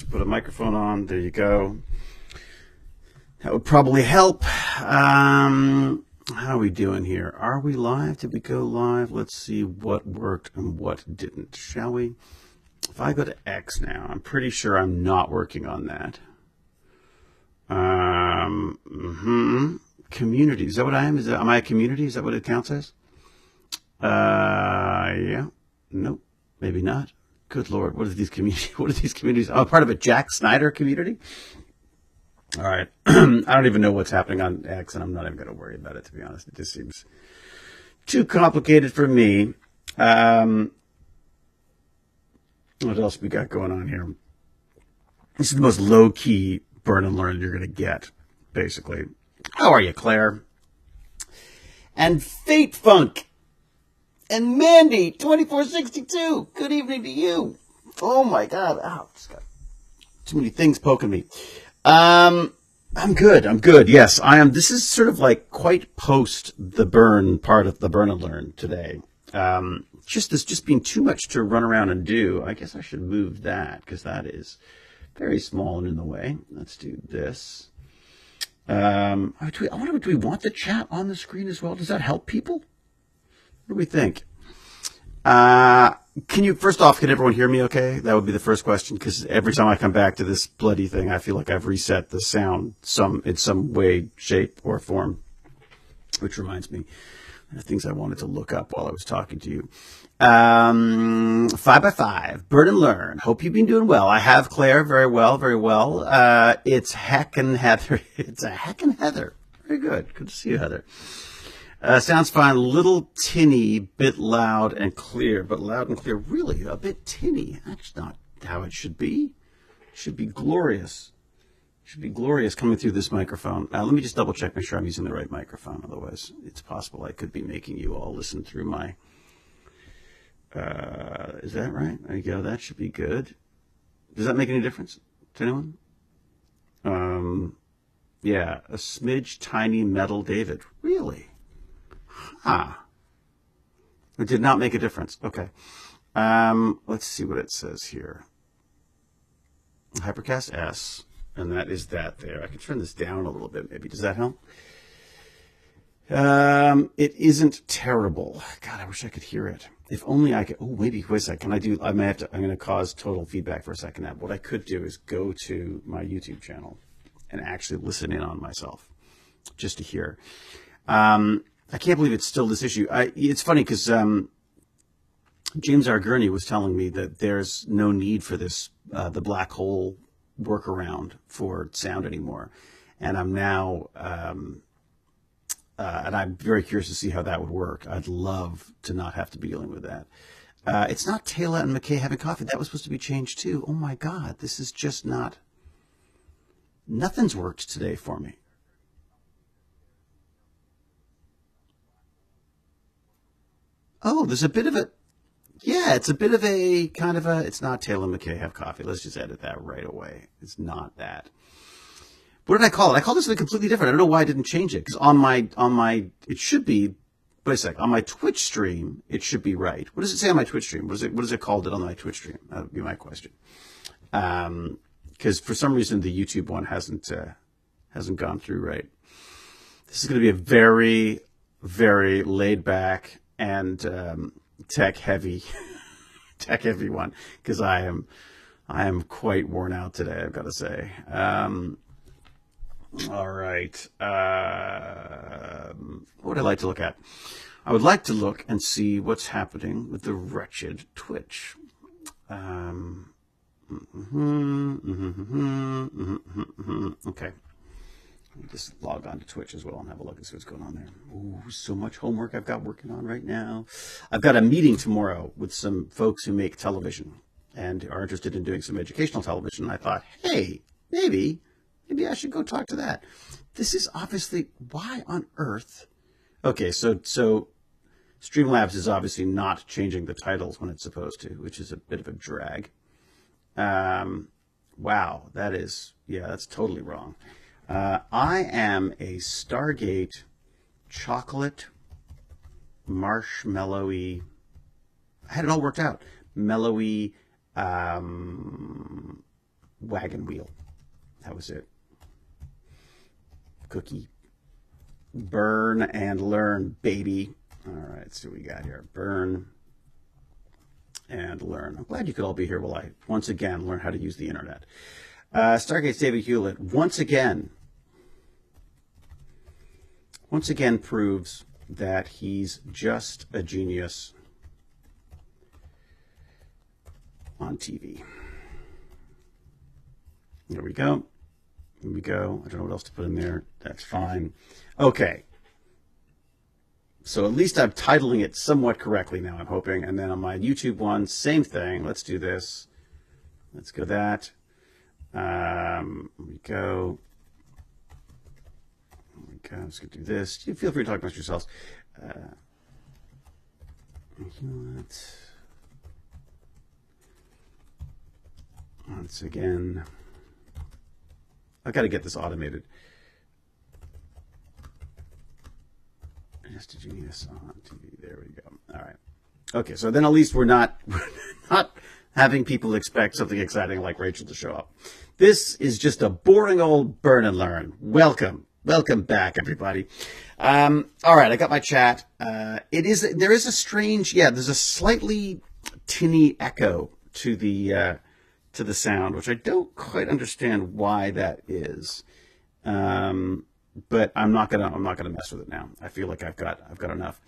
put a microphone on. There you go. That would probably help. How are we doing here? Are we live? Did we go live? Let's see what worked and what didn't, shall we? If I go to X now, I'm pretty sure I'm not working on that. Community. Is that what I am? Am I a community? Is that what it counts as? Yeah. Nope. Maybe not. Good Lord. What are these communities? Oh, part of a Jack Snyder community? All right. I don't even know what's happening on X, and I'm not even going to worry about it, to be honest. It just seems too complicated for me. What else we got going on here? This is the most low-key burn and learn you're going to get, basically. How are you, Claire? And Fate Funk. And Mandy, 2462. Good evening to you. Oh, my God. Ow, just got too many things poking me. I'm good. Yes, I am. This is sort of like quite post the burn part of the burn and learn today. Just being too much to run around and do. I guess I should move that because that is very small and in the way. Let's do this. I wonder, do we want the chat on the screen as well? Does that help people? What do we think? First off, can everyone hear me okay? That would be the first question, because every time I come back to this bloody thing, I feel like I've reset the sound in some way, shape, or form. Which reminds me, the things I wanted to look up while I was talking to you. 5x5, Burn and Learn. Hope you've been doing well. I have, Claire, very well, very well. It's Heckin' Heather. It's a Heckin' Heather. Very good. Good to see you, Heather. Sounds fine. Little tinny, bit loud and clear, but loud and clear. Really, a bit tinny. That's not how it should be. It should be glorious. It should be glorious coming through this microphone. Let me just double check, make sure I'm using the right microphone. Otherwise, it's possible I could be making you all listen through my... is that right? There you go. That should be good. Does that make any difference to anyone? Yeah, a smidge tiny metal David. Really? It did not make a difference. Okay. Let's see what it says here. Hypercast S, and that is that there. I can turn this down a little bit, maybe. Does that help? It isn't terrible. God, I wish I could hear it. If only I could. Oh, maybe. Wait a second. I'm going to cause total feedback for a second now. What I could do is go to my YouTube channel and actually listen in on myself just to hear. I can't believe it's still this issue. It's funny because James R. Gurney was telling me that there's no need for this, the black hole workaround for sound anymore. And I'm now, and I'm very curious to see how that would work. I'd love to not have to be dealing with that. It's not Taylor and McKay having coffee. That was supposed to be changed too. Oh my God, this is just not, nothing's worked today for me. Oh, there's a bit of a, yeah, it's a bit of a kind of a, it's not Taylor McKay have coffee. Let's just edit that right away. It's not that. What did I call it? I called this something completely different. I don't know why I didn't change it. Because on my, it should be, wait a sec, on my Twitch stream, it should be right. What does it say on my Twitch stream? What is it called on my Twitch stream? That would be my question. Because for some reason the YouTube one hasn't gone through right. This is going to be a very, very laid back and tech heavy one, because I am quite worn out today, I've got to say. All right. What would I like to look at? I would like to look and see what's happening with the wretched Twitch. Okay. Just log on to Twitch as well and have a look and see what's going on there. Ooh, so much homework I've got working on right now. I've got a meeting tomorrow with some folks who make television and are interested in doing some educational television. And I thought, hey, maybe I should go talk to that. This is obviously, why on earth? Okay, so Streamlabs is obviously not changing the titles when it's supposed to, which is a bit of a drag. Wow, that's totally wrong. I am a Stargate chocolate marshmallowy. I had it all worked out. Mellowy Wagon Wheel. That was it. Cookie. Burn and learn, baby. All right, let's see what we got here. Burn and learn. I'm glad you could all be here while I once again learn how to use the internet. Stargate's David Hewlett once again proves that he's just a genius on TV. There we go. Here we go. I don't know what else to put in there. That's fine. Okay. So at least I'm titling it somewhat correctly now, I'm hoping. And then on my YouTube one, same thing. Let's do this. Let's go that. Here we go. I'm just going to do this. You feel free to talk amongst yourselves. Once again, I've got to get this automated. Just a genius on TV. There we go. All right. Okay, so then at least we're not having people expect something exciting like Rachel to show up. This is just a boring old burn and learn. Welcome back, everybody. All right, I got my chat. There is a strange, there's a slightly tinny echo to the sound, which I don't quite understand why that is. But I'm not gonna mess with it now. I feel like I've got enough.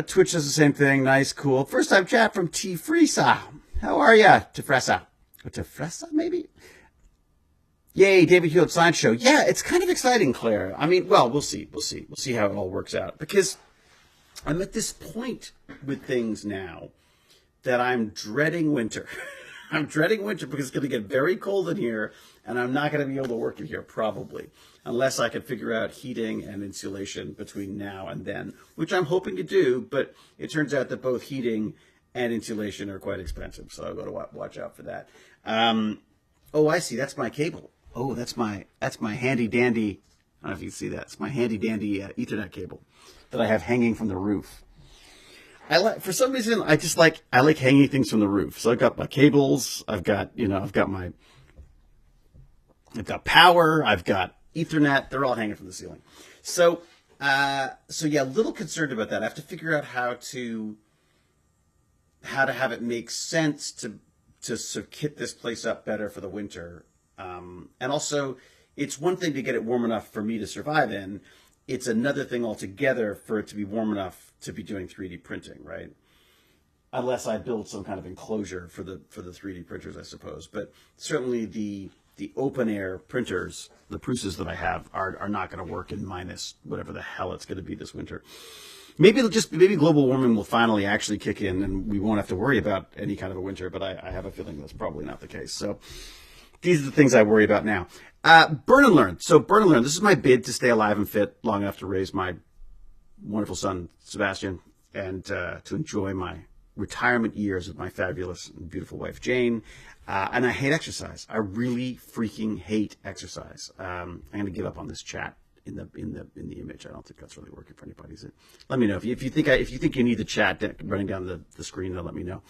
Twitch does the same thing. Nice, cool. First time chat from Tifresa. How are ya, Tifresa? Tifresa, maybe? Yay, David Hewlett Science Show. Yeah, it's kind of exciting, Claire. I mean, well, we'll see. We'll see how it all works out. Because I'm at this point with things now that I'm dreading winter. I'm dreading winter because it's going to get very cold in here, and I'm not going to be able to work in here probably, unless I can figure out heating and insulation between now and then, which I'm hoping to do, but it turns out that both heating and insulation are quite expensive, so I've got to watch out for that. Oh, I see. That's my cable. Oh, that's my handy dandy. I don't know if you can see that. It's my handy dandy Ethernet cable that I have hanging from the roof. For some reason, I like hanging things from the roof. So I've got my cables. I've got power. I've got Ethernet. They're all hanging from the ceiling. So yeah, a little concerned about that. I have to figure out how to have it make sense to sort of kit this place up better for the winter. And also, it's one thing to get it warm enough for me to survive in. It's another thing altogether for it to be warm enough to be doing 3D printing, right? Unless I build some kind of enclosure for the 3D printers, I suppose. But certainly the open air printers, the Pruses that I have, are not going to work in minus whatever the hell it's going to be this winter. Maybe global warming will finally actually kick in and we won't have to worry about any kind of a winter. But I have a feeling that's probably not the case. So these are the things I worry about now. Burn and learn. So burn and learn. This is my bid to stay alive and fit long enough to raise my wonderful son, Sebastian, and to enjoy my retirement years with my fabulous and beautiful wife, Jane. And I hate exercise. I really freaking hate exercise. I'm going to give up on this chat in the image. I don't think that's really working for anybody. Is it? Let me know if you think you need the chat running down the screen. Then let me know.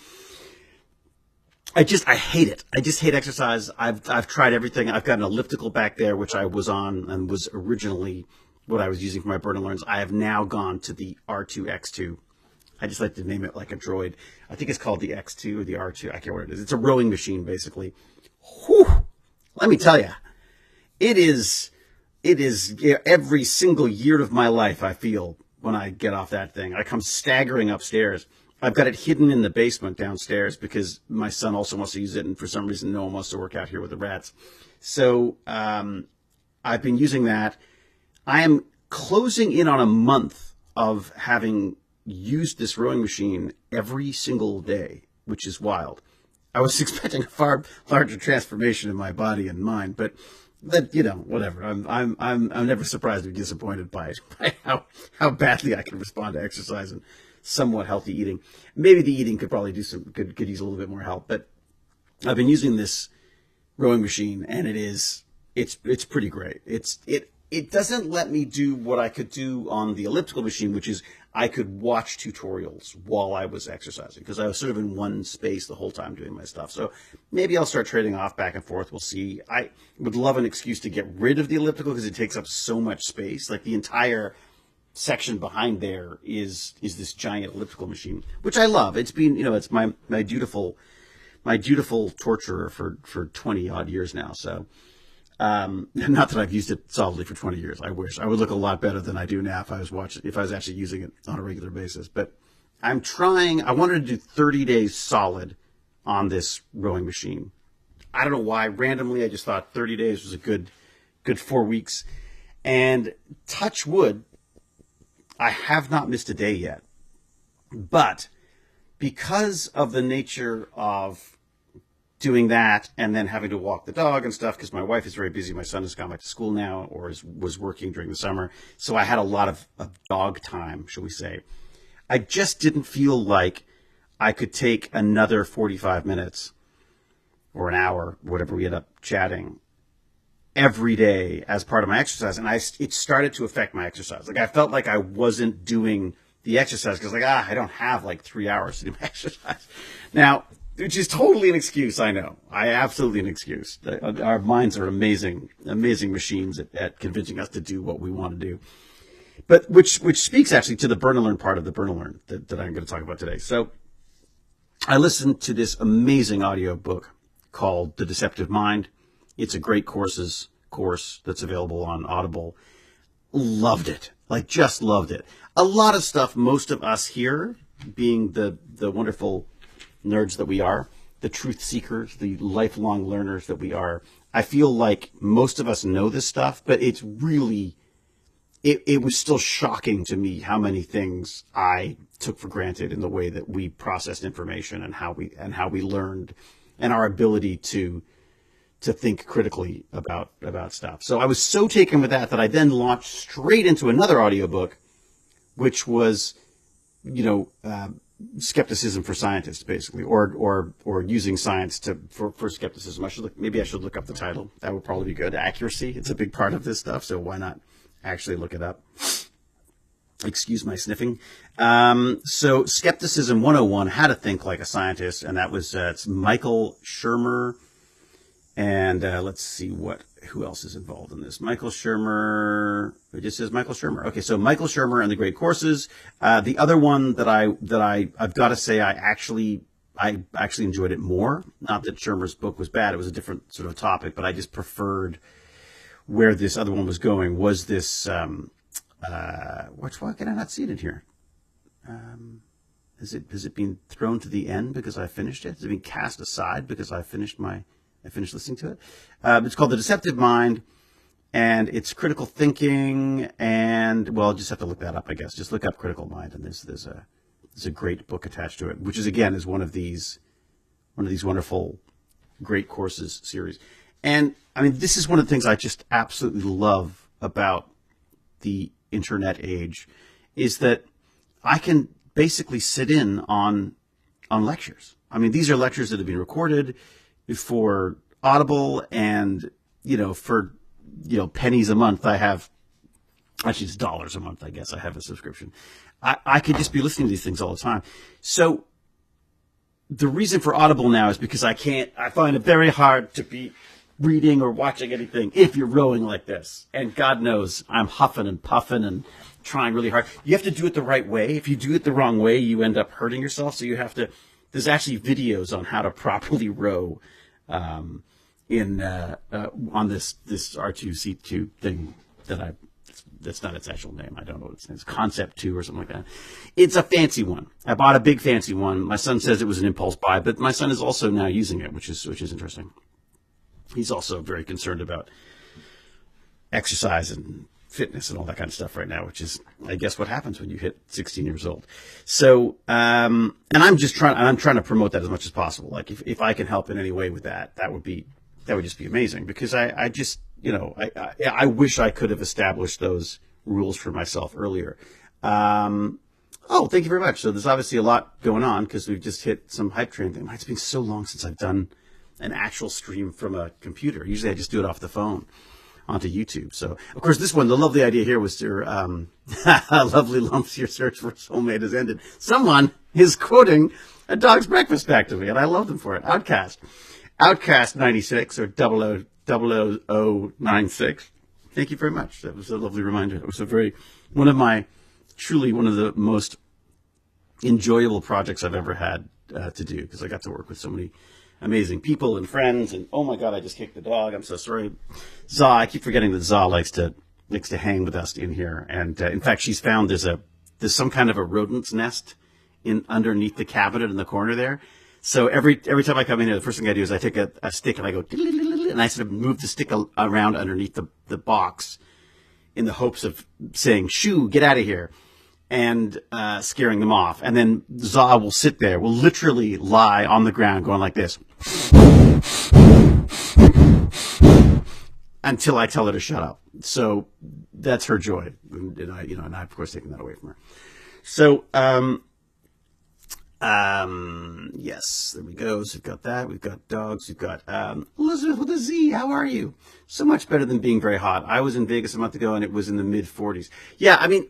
I hate it. I just hate exercise. I've tried everything. I've got an elliptical back there, which I was on and was originally what I was using for my burn and learns. I have now gone to the R2X2. I just like to name it like a droid. I think it's called the X2 or the R2. I can't remember what it is. It's a rowing machine, basically. Whew. Let me tell you, it is every single year of my life I feel when I get off that thing. I come staggering upstairs. I've got it hidden in the basement downstairs because my son also wants to use it, and for some reason no one wants to work out here with the rats. So I've been using that. I am closing in on a month of having used this rowing machine every single day, which is wild. I was expecting a far larger transformation in my body and mind, but that, whatever. I'm never surprised or disappointed by how badly I can respond to exercise and somewhat healthy eating. Maybe the eating could probably could use a little bit more help, but I've been using this rowing machine and it's pretty great. it doesn't let me do what I could do on the elliptical machine, which is I could watch tutorials while I was exercising, because I was sort of in one space the whole time doing my stuff. So maybe I'll start trading off back and forth. We'll see. I would love an excuse to get rid of the elliptical because it takes up so much space. Like the entire section behind there is this giant elliptical machine, which I love. It's been, it's my dutiful torturer for 20 odd years now. So, not that I've used it solidly for 20 years. I wish I would look a lot better than I do now if I was actually using it on a regular basis. But I wanted to do 30 days solid on this rowing machine. I don't know why. Randomly, I just thought 30 days was a good 4 weeks. And touch wood, I have not missed a day yet. But because of the nature of doing that and then having to walk the dog and stuff, because my wife is very busy. My son has gone back to school now, or was working during the summer. So I had a lot of dog time, shall we say. I just didn't feel like I could take another 45 minutes or an hour, whatever we end up chatting, every day as part of my exercise. And it started to affect my exercise. Like I felt like I wasn't doing the exercise because I don't have like 3 hours to do my exercise. Now, which is totally an excuse, I know. Absolutely an excuse. Our minds are amazing machines at convincing us to do what we want to do. But which speaks actually to the Burn&Learn part of the Burn&Learn that I'm going to talk about today. So I listened to this amazing audiobook called The Deceptive Mind. It's a great course that's available on Audible. Loved it. Just loved it. A lot of stuff most of us here, being the wonderful nerds that we are, the truth seekers, the lifelong learners that we are, I feel like most of us know this stuff, but it's really, it was still shocking to me how many things I took for granted in the way that we processed information and how we learned, and our ability to think critically about stuff. So I was so taken with that I then launched straight into another audiobook, which was, skepticism for scientists, basically, or using science for skepticism. Maybe I should look up the title. That would probably be good. Accuracy. It's a big part of this stuff, so why not actually look it up? Excuse my sniffing. So Skepticism 101, How to Think Like a Scientist, and that was it's Michael Shermer, and let's see who else is involved in this. Michael Shermer. It just says Michael Shermer. Okay, so Michael Shermer and the Great Courses. The other one that I've got to say I actually enjoyed it more. Not that Shermer's book was bad; it was a different sort of topic, but I just preferred where this other one was going. Was this? Why can I not see it in here? Has it been thrown to the end because I finished it? Has it been cast aside because I finished listening to it? It's called The Deceptive Mind, and it's critical thinking. And well, I'll just have to look that up, I guess. Just look up Critical Mind, and there's a great book attached to it, which is one of these wonderful Great Courses series. And I mean, this is one of the things I just absolutely love about the internet age, is that I can basically sit in on lectures. I mean, these are lectures that have been recorded for Audible, and for pennies a month. I have, actually it's dollars a month, I guess. I have a subscription. I could just be listening to these things all the time. So the reason for Audible now is because I find it very hard to be reading or watching anything if you're rowing like this. And God knows I'm huffing and puffing and trying really hard. You have to do it the right way. If you do it the wrong way, you end up hurting yourself. So there's actually videos on how to properly row on this R2C2 thing that's not its actual name. I don't know what its name is. Concept 2 or something like that. It's a fancy one. I bought a big fancy one. My son says it was an impulse buy, but my son is also now using it, which is interesting. He's also very concerned about exercise and fitness and all that kind of stuff right now, which is, I guess, what happens when you hit 16 years old. So, and I'm trying to promote that as much as possible. Like if I can help in any way with that would just be amazing, because I just, I wish I could have established those rules for myself earlier. Oh, thank you very much. So there's obviously a lot going on because we've just hit some hype train thing. It's been so long since I've done an actual stream from a computer. Usually I just do it off the phone. onto YouTube. So, of course, this one, the lovely idea here was your lovely lumps, your search for soulmate has ended. Someone is quoting A Dog's Breakfast back to me, and I love them for it. Outcast 96 or 00096. Thank you very much. That was a lovely reminder. It was one of the most enjoyable projects I've ever had to do, because I got to work with so many amazing people and friends. And oh my God, I just kicked the dog. I'm so sorry. Za, I keep forgetting that Za likes to hang with us in here. And in fact, she's found there's some kind of a rodent's nest underneath the cabinet in the corner there. So every time I come in here, the first thing I do is I take a stick and I go, and I sort of move the stick around underneath the box in the hopes of saying, shoo, get out of here, and scaring them off. And then Za will sit there, will literally lie on the ground going like this until I tell her to shut up. So that's her joy. And I, of course, taken that away from her. So, yes, there we go. So we've got that. We've got dogs. We've got Elizabeth with a Z. How are you? So much better than being very hot. I was in Vegas a month ago and it was in the mid 40s. Yeah, I mean,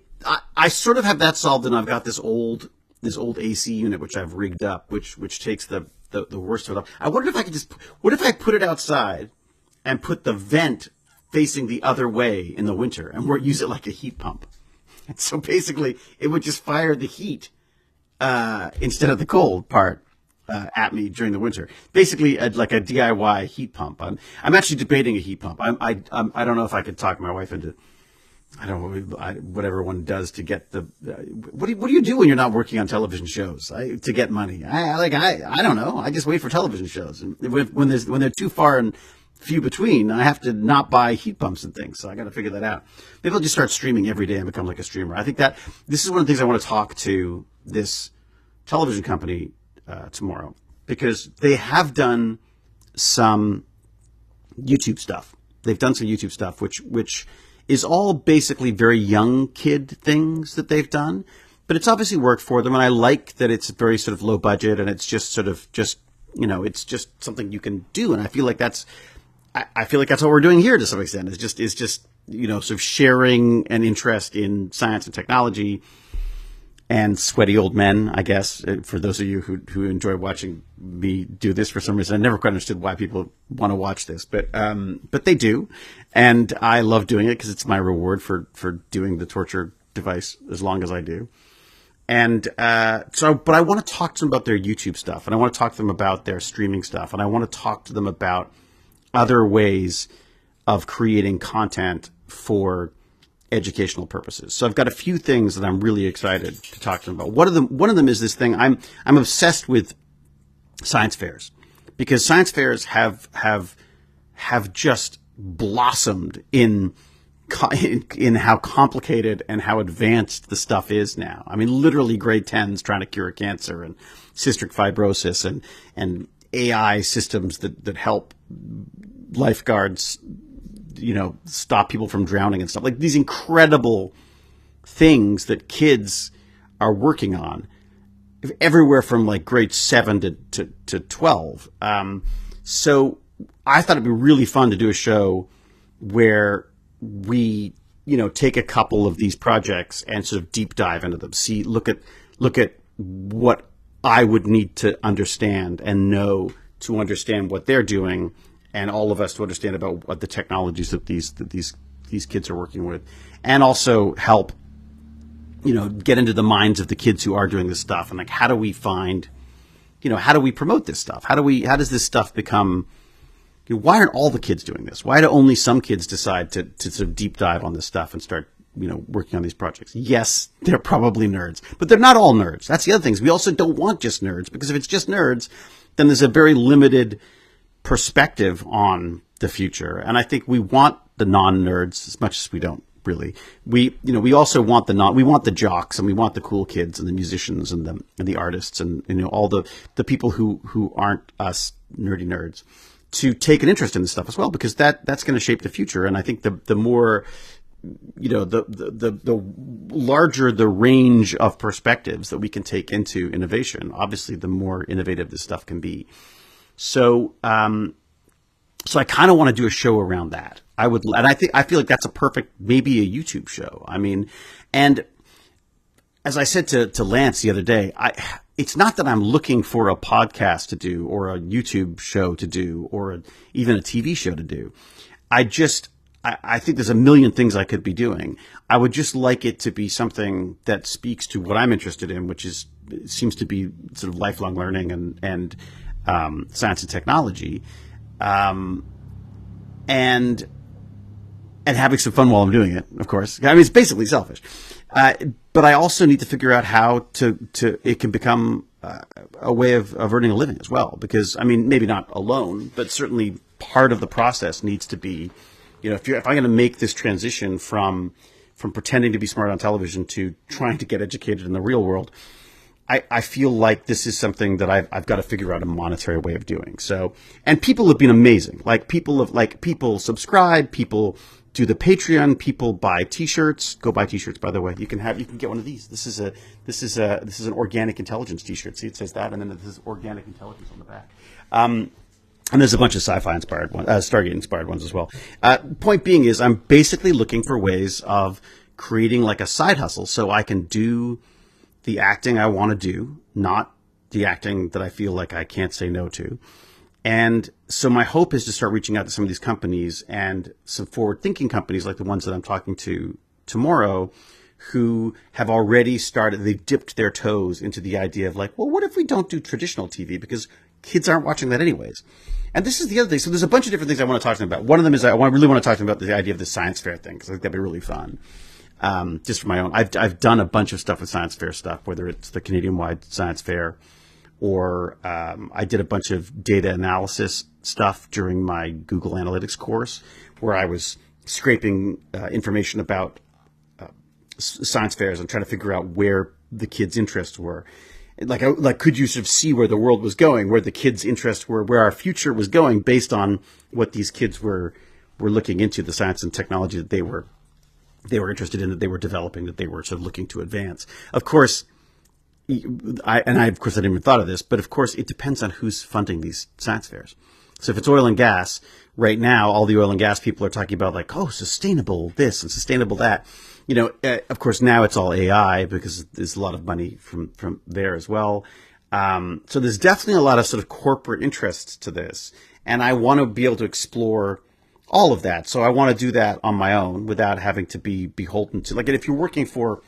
I sort of have that solved, and I've got this old AC unit which I've rigged up, which takes the worst of it off. I wondered if I could what if I put it outside and put the vent facing the other way in the winter and use it like a heat pump. And so basically it would just fire the heat instead of the cold part at me during the winter. Basically, like a DIY heat pump. I'm actually debating a heat pump. I don't know if I could talk my wife into. I don't know whatever one does to get the. What do you do when you're not working on television shows to get money? I don't know. I just wait for television shows, and when they're too far and few between, I have to not buy heat pumps and things. So I got to figure that out. Maybe I'll just start streaming every day and become like a streamer. I think that this is one of the things I want to talk to this television company tomorrow, because they have done some YouTube stuff. They've done some YouTube stuff, which is all basically very young kid things that they've done, but it's obviously worked for them. And I like that it's very sort of low budget, and it's just sort of it's just something you can do. And I feel like that's what we're doing here to some extent. It's just sort of sharing an interest in science and technology and sweaty old men, I guess, for those of you who enjoy watching me do this for some reason. I never quite understood why people want to watch this, but they do. And I love doing it because it's my reward for doing the torture device as long as I do. And but I want to talk to them about their YouTube stuff, and I want to talk to them about their streaming stuff, and I want to talk to them about other ways of creating content for educational purposes. So I've got a few things that I'm really excited to talk to them about. One of them is this thing. I'm obsessed with science fairs, because science fairs have just blossomed in how complicated and how advanced the stuff is now. I mean, literally grade 10s trying to cure cancer, and cystic fibrosis, and AI systems that help lifeguards stop people from drowning and stuff, like these incredible things that kids are working on everywhere from like grade 7 to 12. So I thought it'd be really fun to do a show where we, take a couple of these projects and sort of deep dive into them. Look at what I would need to understand and know to understand what they're doing, and all of us to understand about what the technologies that these kids are working with, and also help, get into the minds of the kids who are doing this stuff, and like, how do we find, how do we promote this stuff? How does this stuff become, why aren't all the kids doing this? Why do only some kids decide to sort of deep dive on this stuff and start, working on these projects? Yes, they're probably nerds, but they're not all nerds. That's the other thing. We also don't want just nerds, because if it's just nerds, then there's a very limited perspective on the future. And I think we want the non-nerds as much as we don't really. We also want we want the jocks, and we want the cool kids and the musicians and the artists and all the people who aren't us nerdy nerds to take an interest in this stuff as well, because that's going to shape the future. And I think the more, the larger the range of perspectives that we can take into innovation, obviously the more innovative this stuff can be. So So I kind of want to do a show around that. And I feel like that's a perfect, maybe a YouTube show. I mean, and as I said to Lance the other day, it's not that I'm looking for a podcast to do or a YouTube show to do or even a TV show to do. I think there's a million things I could be doing. I would just like it to be something that speaks to what I'm interested in, which seems to be sort of lifelong learning and science and technology, and having some fun while I'm doing it. Of course, I mean it's basically selfish, but I also need to figure out how it can become a way of earning a living as well. Because I mean, maybe not alone, but certainly part of the process needs to be. If I'm going to make this transition from pretending to be smart on television to trying to get educated in the real world, I feel like this is something that I've got to figure out a monetary way of doing. So, and people have been amazing. People subscribe, people do the Patreon, people buy T-shirts. Go buy T-shirts, by the way. You can get one of these. This is an organic intelligence T-shirt. See, it says that, and then this is organic intelligence on the back. And there's a bunch of sci-fi inspired ones, Stargate inspired ones as well. Point being is I'm basically looking for ways of creating like a side hustle so I can do the acting I want to do, not the acting that I feel like I can't say no to. And so my hope is to start reaching out to some of these companies and some forward-thinking companies like the ones that I'm talking to tomorrow who have already they've dipped their toes into the idea of like, well, what if we don't do traditional TV? Because kids aren't watching that anyways. And this is the other thing. So there's a bunch of different things I want to talk to them about. One of them is really want to talk to them about the idea of the science fair thing, because I think that'd be really fun. Just for my own. I've done a bunch of stuff with science fair stuff, whether it's the Canadian-wide science fair or I did a bunch of data analysis stuff during my Google Analytics course where I was scraping information about science fairs and trying to figure out where the kids' interests were. Like, could you sort of see where the world was going, where the kids' interests were, where our future was going, based on what these kids were looking into, the science and technology that they were interested in, that they were developing, that they were sort of looking to advance. Of course, I didn't even thought of this, but of course it depends on who's funding these science fairs. So if it's oil and gas, right now all the oil and gas people are talking about like, oh, sustainable this and sustainable that. Of course, now it's all AI because there's a lot of money from there as well. So there's definitely a lot of sort of corporate interests to this. And I want to be able to explore all of that. So I want to do that on my own without having to be beholden to, like, if you're working for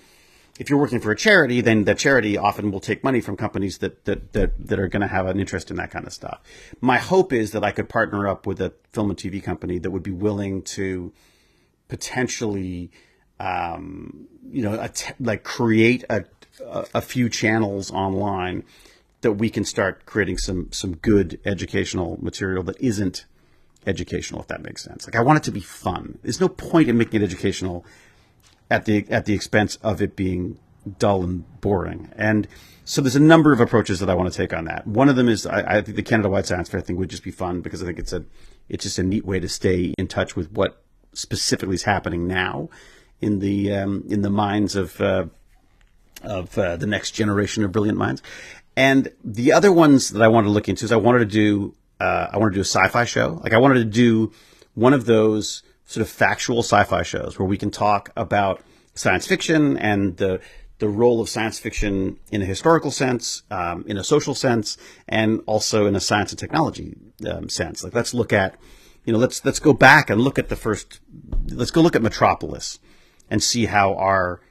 a charity, then the charity often will take money from companies that are going to have an interest in that kind of stuff. My hope is that I could partner up with a film and TV company that would be willing to potentially create a few channels online that we can start creating some good educational material that isn't educational, if that makes sense. Like, I want it to be fun. There's no point in making it educational at the expense of it being dull and boring. And so there's a number of approaches that I want to take on that. One of them is I think the Canada-wide Science Fair thing would just be fun because I think it's just a neat way to stay in touch with what specifically is happening now in the minds of the next generation of brilliant minds. And the other ones that I wanted to look into is I wanted to do a sci-fi show. Like, I wanted to do one of those sort of factual sci-fi shows where we can talk about science fiction and the role of science fiction in a historical sense, in a social sense, and also in a science and technology sense. Like, let's look at, let's go back and look at let's go look at Metropolis and see how our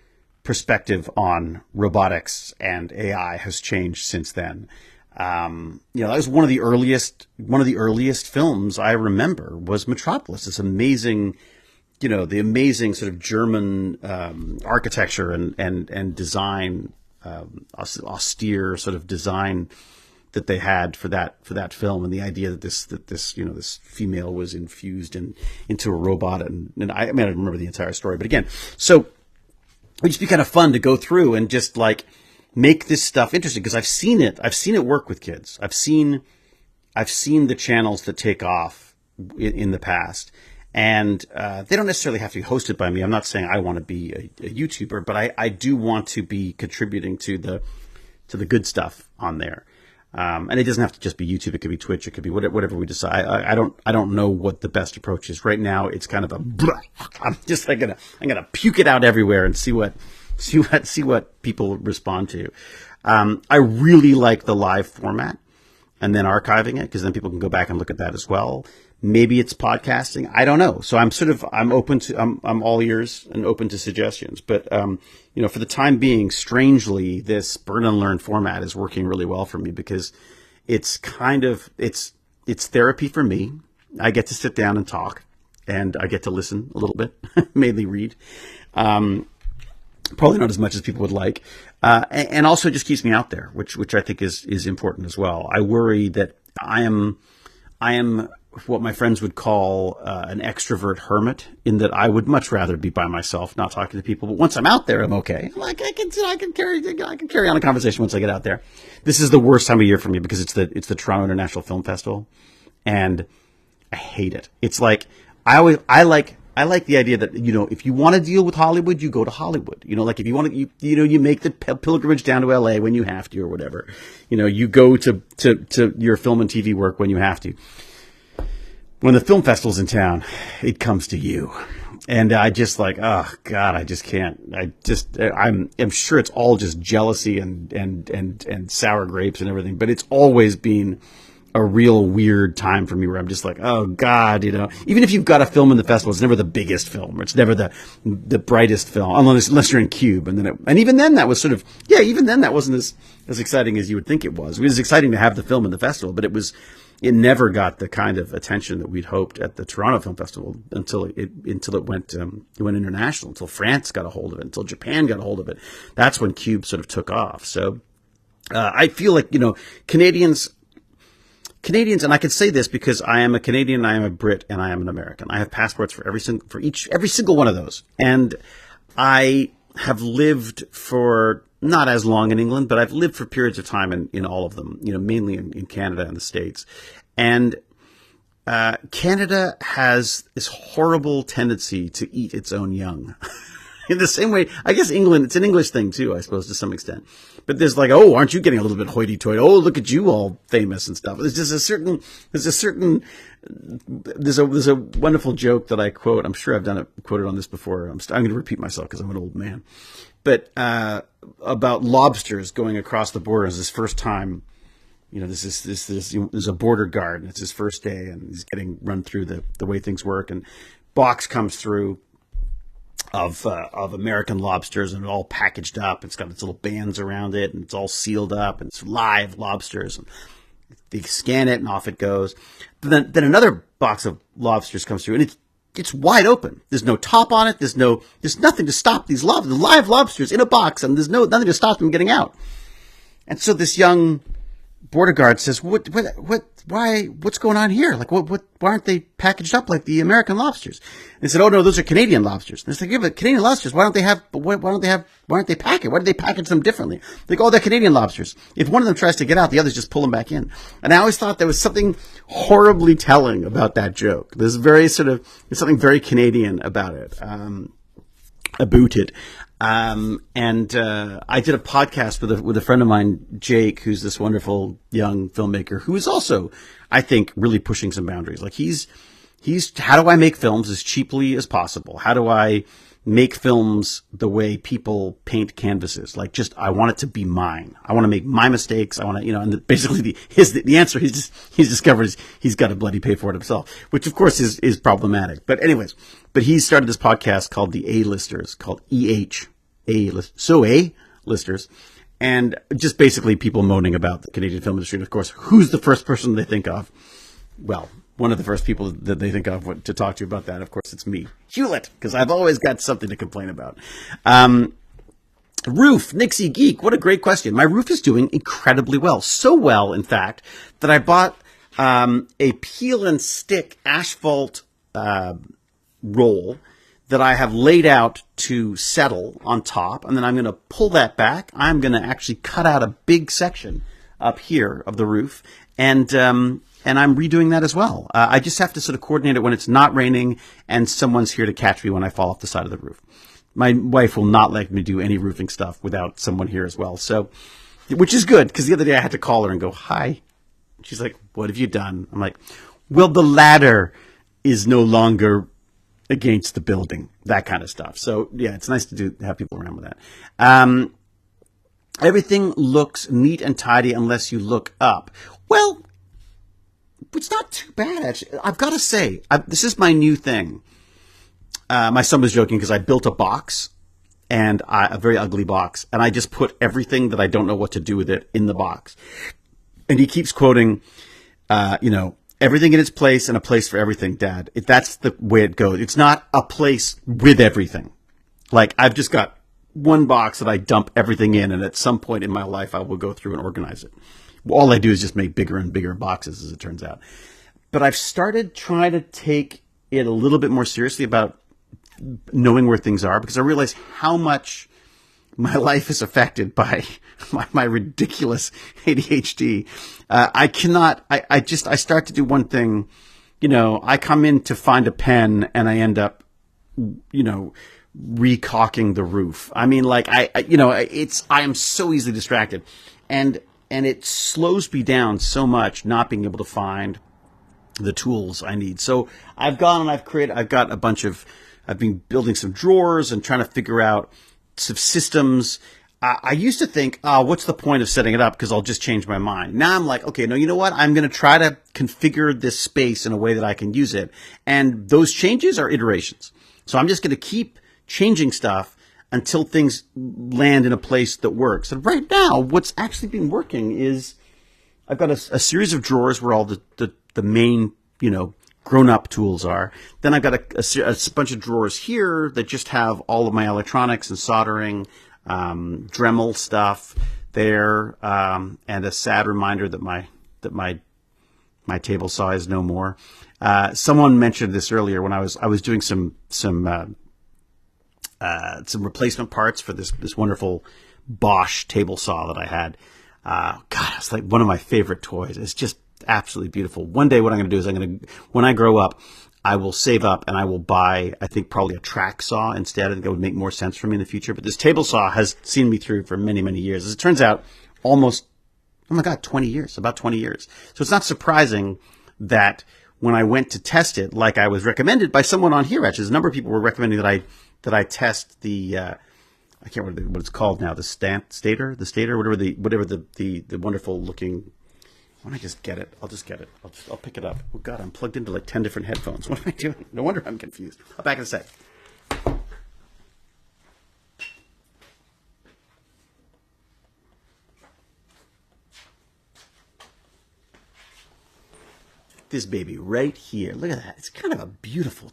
perspective on robotics and AI has changed since then. That was one of the earliest films I remember was Metropolis. This amazing, the amazing sort of German architecture and design, austere sort of design that they had for that film, and the idea that this female was infused into a robot, and I don't remember the entire story, but again, so it would just be kind of fun to go through and just like make this stuff interesting, because I've seen it work with kids. I've seen the channels that take off in the past, and they don't necessarily have to be hosted by me. I'm not saying I want to be a YouTuber, but I do want to be contributing to the good stuff on there. And it doesn't have to just be YouTube. It could be Twitch. It could be whatever we decide. I don't know what the best approach is right now. It's kind of a, I'm gonna puke it out everywhere and see what people respond to. I really like the live format and then archiving it, because then people can go back and look at that as well. Maybe it's podcasting. I don't know. So I'm all ears and open to suggestions. But, for the time being, strangely, this Burn and Learn format is working really well for me, because it's it's therapy for me. I get to sit down and talk, and I get to listen a little bit, mainly read. Probably not as much as people would like. And also just keeps me out there, which I think is important as well. I worry that I am what my friends would call an extrovert hermit, in that I would much rather be by myself, not talking to people. But once I'm out there, I'm okay. Like I can carry on a conversation once I get out there. This is the worst time of year for me, because it's the Toronto International Film Festival, and I hate it. It's like I like the idea that, if you want to deal with Hollywood, you go to Hollywood. Like if you want to, you make the pilgrimage down to LA when you have to, or whatever. You go to your film and TV work when you have to. When the film festival's in town, it comes to you. And I just oh God, I just can't. I'm sure it's all just jealousy and sour grapes and everything, but it's always been a real weird time for me, where I'm just like, oh God, even if you've got a film in the festival, it's never the biggest film, or it's never the brightest film, unless you're in Cube. And even then that was even then that wasn't as exciting as you would think it was. It was exciting to have the film in the festival, but it never got the kind of attention that we'd hoped at the Toronto Film Festival until it went international, until France got a hold of it, until Japan got a hold of it. That's when Cube sort of took off. So I feel like, Canadians, and I can say this because I am a Canadian, I am a Brit, and I am an American. I have passports for every single one of those. And I have lived for not as long in England, but I've lived for periods of time in all of them, mainly in Canada and the States. And Canada has this horrible tendency to eat its own young. In the same way, I guess England, it's an English thing too, I suppose, to some extent. But there's like, oh, aren't you getting a little bit hoity-toity? Oh, look at you, all famous and stuff. There's a wonderful joke that I quote. I'm sure I've quoted on this before. I'm going to repeat myself because I'm an old man. But about lobsters going across the border. It's his first time. There's a border guard, and it's his first day, and he's getting run through the way things work. And box comes through of American lobsters, and all packaged up. It's got its little bands around it, and it's all sealed up, and it's live lobsters. And they scan it, and off it goes. Then another box of lobsters comes through, and it's wide open. There's no top on it. There's nothing to stop these live lobsters in a box, and there's nothing to stop them getting out. And so this young border guard says, what's going on here? Like, why aren't they packaged up like the American lobsters? And they said, oh no, those are Canadian lobsters. And it's like, yeah, but Canadian lobsters, why aren't they packaged? Why do they package them differently? Like, oh, they're Canadian lobsters. If one of them tries to get out, the others just pull them back in. And I always thought there was something horribly telling about that joke. There's something very Canadian about it. I did a podcast with a friend of mine, Jake, who's this wonderful young filmmaker who is also, I think, really pushing some boundaries. Like he's how do I make films as cheaply as possible? How do I make films the way people paint canvases? Like, I want it to be mine. I want to make my mistakes. I want to, and basically the answer he's discovered is he's got to bloody pay for it himself, which of course is problematic. But he started this podcast called The A-Listers, called A-Listers, and just basically people moaning about the Canadian film industry. And of course, who's the first person they think of? Well, one of the first people that they think of to talk to about that, of course, it's me, Hewlett, because I've always got something to complain about. Roof, Nixie Geek, what a great question. My roof is doing incredibly well. So well, in fact, that I bought a peel and stick asphalt roll that I have laid out to settle on top, and then I'm going to pull that back. I'm going to actually cut out a big section up here of the roof, and I'm redoing that as well. I just have to sort of coordinate it when it's not raining and someone's here to catch me when I fall off the side of the roof. My wife will not let me do any roofing stuff without someone here as well. So which is good because the other day I had to call her and go, hi. She's like, what have you done? I'm like, well, the ladder is no longer against the building, that kind of stuff. So yeah, it's nice to have people around with that. Everything looks neat and tidy unless you look up. Well, it's not too bad, actually. I've got to say, this is my new thing. My son was joking because I built a box, and a very ugly box, and I just put everything that I don't know what to do with it in the box. And he keeps quoting, everything in its place and a place for everything, Dad. That's the way it goes. It's not a place with everything. Like, I've just got one box that I dump everything in, and at some point in my life, I will go through and organize it. All I do is just make bigger and bigger boxes, as it turns out. But I've started trying to take it a little bit more seriously about knowing where things are, because I realize how much my life is affected by my ridiculous ADHD. I start to do one thing, I come in to find a pen and I end up, recocking the roof. I mean, like, I am so easily distracted, and it slows me down so much not being able to find the tools I need. So I've gone and I've been building some drawers and trying to figure out some systems. I used to think, what's the point of setting it up? Because I'll just change my mind. Now I'm like, okay, no, you know what? I'm going to try to configure this space in a way that I can use it. And those changes are iterations. So I'm just going to keep changing stuff until things land in a place that works. And right now, what's actually been working is I've got a series of drawers where all the main, grown-up tools are. Then I've got a bunch of drawers here that just have all of my electronics and soldering, Dremel stuff there, and a sad reminder that my table saw is no more. Someone mentioned this earlier when I was doing some replacement parts for this wonderful Bosch table saw that I had. God, it's like one of my favorite toys. It's just absolutely beautiful. One day what I'm going to do is when I grow up, I will save up and I will buy, I think, probably a track saw instead. I think that would make more sense for me in the future. But this table saw has seen me through for many, many years. As it turns out, almost, 20 years, about 20 years. So it's not surprising that when I went to test it, like I was recommended by someone on here, actually, a number of people were recommending that I test the, I can't remember what it's called now, the stator, whatever the wonderful looking. Why don't I just get it? I'll just get it. I'll pick it up. Oh God, I'm plugged into like 10 different headphones. What am I doing? No wonder I'm confused. I'll back in a sec. This baby right here. Look at that. It's kind of a beautiful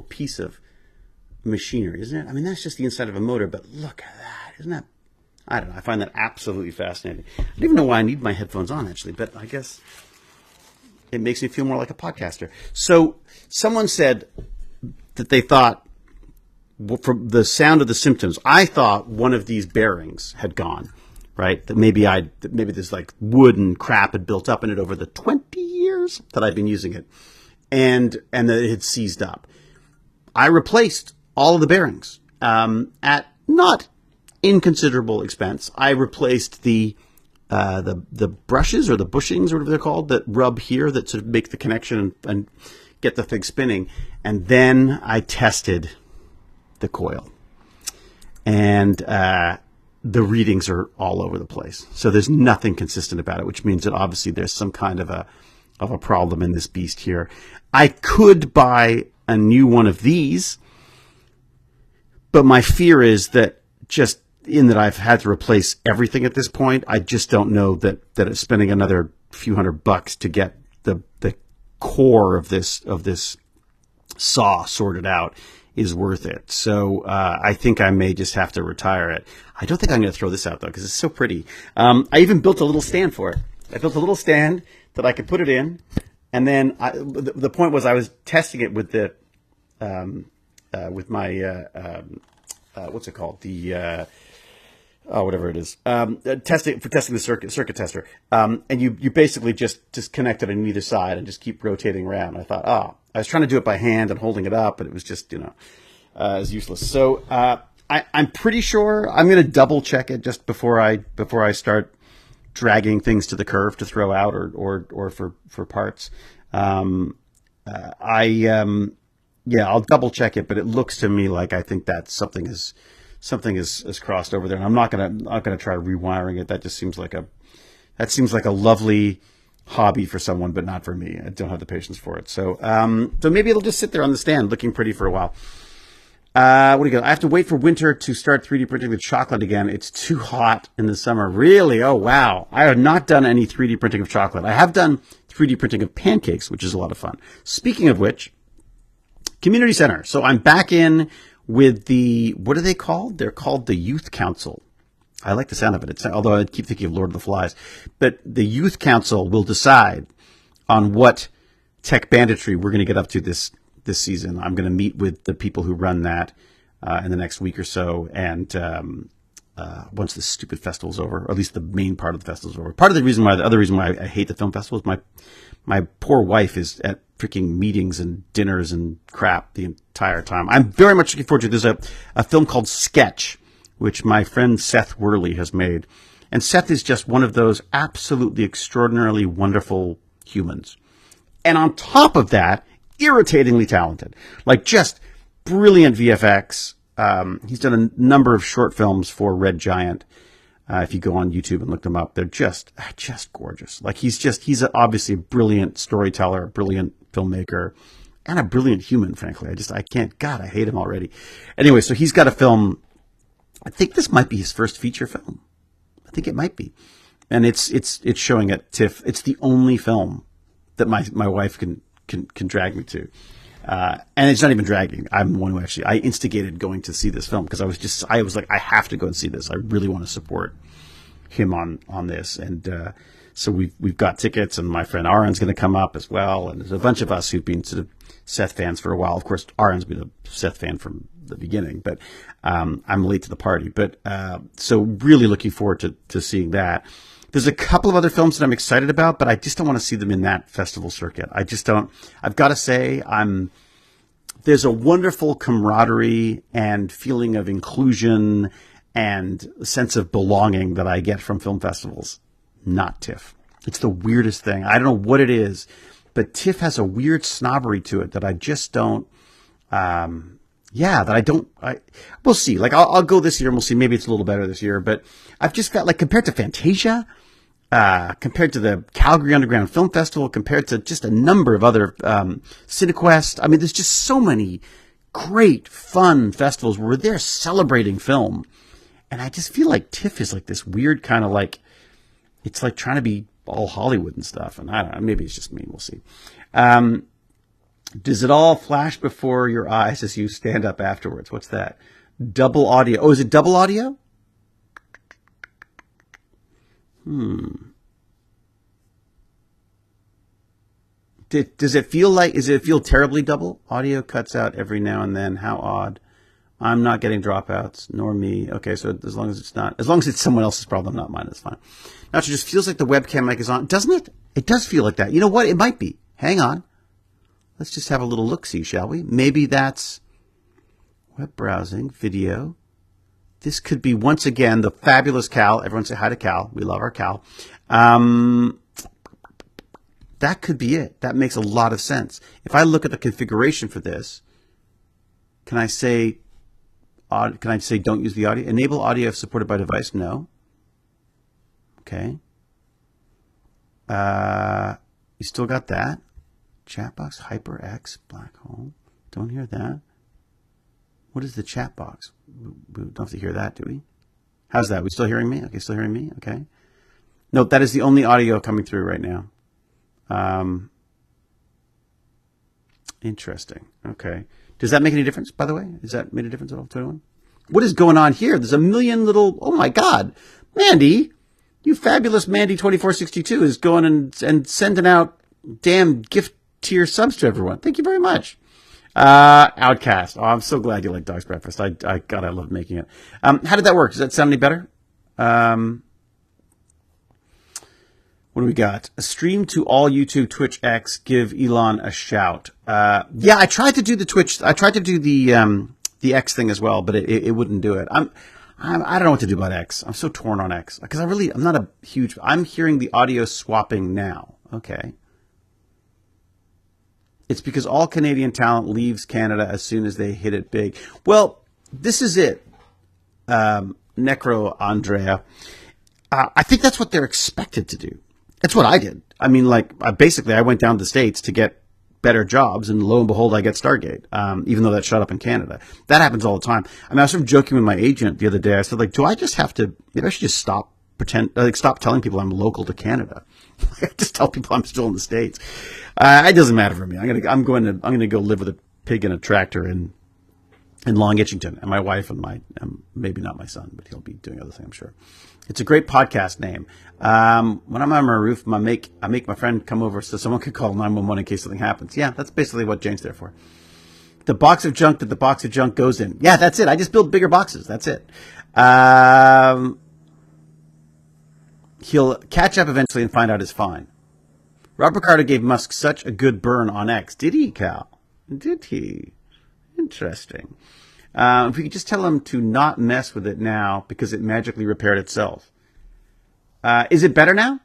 piece of machinery, isn't it? I mean, that's just the inside of a motor, but look at that. Isn't that? I don't know. I find that absolutely fascinating. I don't even know why I need my headphones on, actually, but I guess it makes me feel more like a podcaster. So someone said that they thought, from the sound of the symptoms, I thought one of these bearings had gone, right? That maybe this like wooden crap had built up in it over the 20 years that I've been using it, and that it had seized up. I replaced all of the bearings at not inconsiderable expense. I replaced the brushes or the bushings or whatever they're called that rub here that sort of make the connection and get the thing spinning. And then I tested the coil, and the readings are all over the place. So there's nothing consistent about it, which means that obviously there's some kind of a problem in this beast here. I could buy a new one of these, but my fear is that just in that I've had to replace everything at this point, I just don't know that it's spending another few $100 to get the core of this saw sorted out is worth it. So I think I may just have to retire it. I don't think I'm going to throw this out, though, because it's so pretty. I even built a little stand for it. I built a little stand that I could put it in, and then the point was I was testing it with with my what's it called, the whatever it is, testing the circuit tester, and you basically just connect it on either side and just keep rotating around. I thought, I was trying to do it by hand and holding it up, but it was just, it was useless. So I'm pretty sure I'm going to double check it just before I start dragging things to the curve to throw out or for parts. Yeah, I'll double check it, but it looks to me like I think that something is crossed over there, and I'm not gonna try rewiring it. That just seems like a lovely hobby for someone, but not for me. I don't have the patience for it. So maybe it'll just sit there on the stand looking pretty for a while. What do you got? I have to wait for winter to start 3D printing the chocolate again. It's too hot in the summer. Really? Oh, wow. I have not done any 3D printing of chocolate. I have done 3D printing of pancakes, which is a lot of fun. Speaking of which, community center. So I'm back in with what are they called? They're called the Youth Council. I like the sound of it. Although I keep thinking of Lord of the Flies. But the Youth Council will decide on what tech banditry we're going to get up to this season. I'm going to meet with the people who run that in the next week or so, and once this stupid festival's over, or at least the main part of the festival's over. The other reason why I hate the film festival is my poor wife is at freaking meetings and dinners and crap the entire time. I'm very much looking forward to. There's a film called Sketch, which my friend Seth Worley has made, and Seth is just one of those absolutely extraordinarily wonderful humans. And on top of that, irritatingly talented, like just brilliant VFX. He's done a number of short films for Red Giant. If you go on YouTube and look them up, they're just gorgeous. Like he's obviously a brilliant storyteller, a brilliant filmmaker, and a brilliant human, frankly. I hate him already. Anyway, so he's got a film. I think this might be his first feature film. I think it might be. And it's showing at TIFF. It's the only film that my wife can drag me to. And it's not even dragging. I'm the one who I instigated going to see this film because I was like, I have to go and see this. I really want to support him on this. And, so we've got tickets, and my friend Aaron's going to come up as well. And there's a bunch of us who've been sort of Seth fans for a while. Of course, Aaron's been a Seth fan from the beginning, but, I'm late to the party, but, so really looking forward to seeing that. There's a couple of other films that I'm excited about, but I just don't want to see them in that festival circuit. I've got to say, there's a wonderful camaraderie and feeling of inclusion and a sense of belonging that I get from film festivals, not TIFF. It's the weirdest thing. I don't know what it is, but TIFF has a weird snobbery to it that I just don't, we'll see. Like I'll go this year and we'll see. Maybe it's a little better this year, but I've just felt like compared to Fantasia, compared to the Calgary Underground Film Festival, compared to just a number of other, Cinequest. I mean, there's just so many great, fun festivals where they're celebrating film. And I just feel like TIFF is like this weird kind of like, it's like trying to be all Hollywood and stuff. And I don't know, maybe it's just me. We'll see. Does it all flash before your eyes as you stand up afterwards? What's that? Double audio. Oh, is it double audio? Does it feel terribly double? Audio cuts out every now and then. How odd. I'm not getting dropouts, nor me. Okay, so as long as it's someone else's problem, not mine, that's fine. Now, it just feels like the webcam mic is on. Doesn't it? It does feel like that. You know what? It might be. Hang on. Let's just have a little look-see, shall we? Maybe that's web browsing, video. This could be, once again, the fabulous Cal. Everyone say hi to Cal. We love our Cal. That could be it. That makes a lot of sense. If I look at the configuration for this, can I say don't use the audio? Enable audio if supported by device? No. Okay. You still got that? Chat box, HyperX, black hole. Don't hear that. What is the chat box? We don't have to hear that, do we? How's that? We still hearing me? Okay, still hearing me? Okay. No, that is the only audio coming through right now. Interesting. Okay. Does that make any difference, by the way? Has that made a difference at all to anyone? What is going on here? There's a million little, oh my God. Mandy, you fabulous Mandy 2462 is going and sending out damn gift tier subs to everyone. Thank you very much. Outcast. Oh, I'm so glad you like Dog's Breakfast. I love making it. How did that work? Does that sound any better? What do we got? A stream to all YouTube, Twitch X. Give Elon a shout. Yeah, I tried to do the Twitch. I tried to do the the X thing as well, but it wouldn't do it. I don't know what to do about X. I'm so torn on X because I'm not a huge. I'm hearing the audio swapping now. Okay. It's because all Canadian talent leaves Canada as soon as they hit it big. Well, this is it, Necro Andrea. I think that's what they're expected to do. That's what I did. I mean, like, I went down to the States to get better jobs, and lo and behold, I get Stargate, even though that shut up in Canada. That happens all the time. I mean, I was sort of joking with my agent the other day. I said, like, do I just have to, maybe I should just stop telling people I'm local to Canada. Just tell people I'm still in the States. It doesn't matter for me. I'm going to go live with a pig in a tractor in Long Itchington, and my wife and maybe not my son, but he'll be doing other things, I'm sure. It's a great podcast name. When I'm on my roof, I make my friend come over so someone could call 911 in case something happens. Yeah, that's basically what Jane's there for. The box of junk that the box of junk goes in. Yeah, that's it. I just build bigger boxes. That's it. He'll catch up eventually and find out it's fine. Rob Ricardo gave Musk such a good burn on X. Did he, Cal? Did he? Interesting. If we could just tell him to not mess with it now because it magically repaired itself. Is it better now?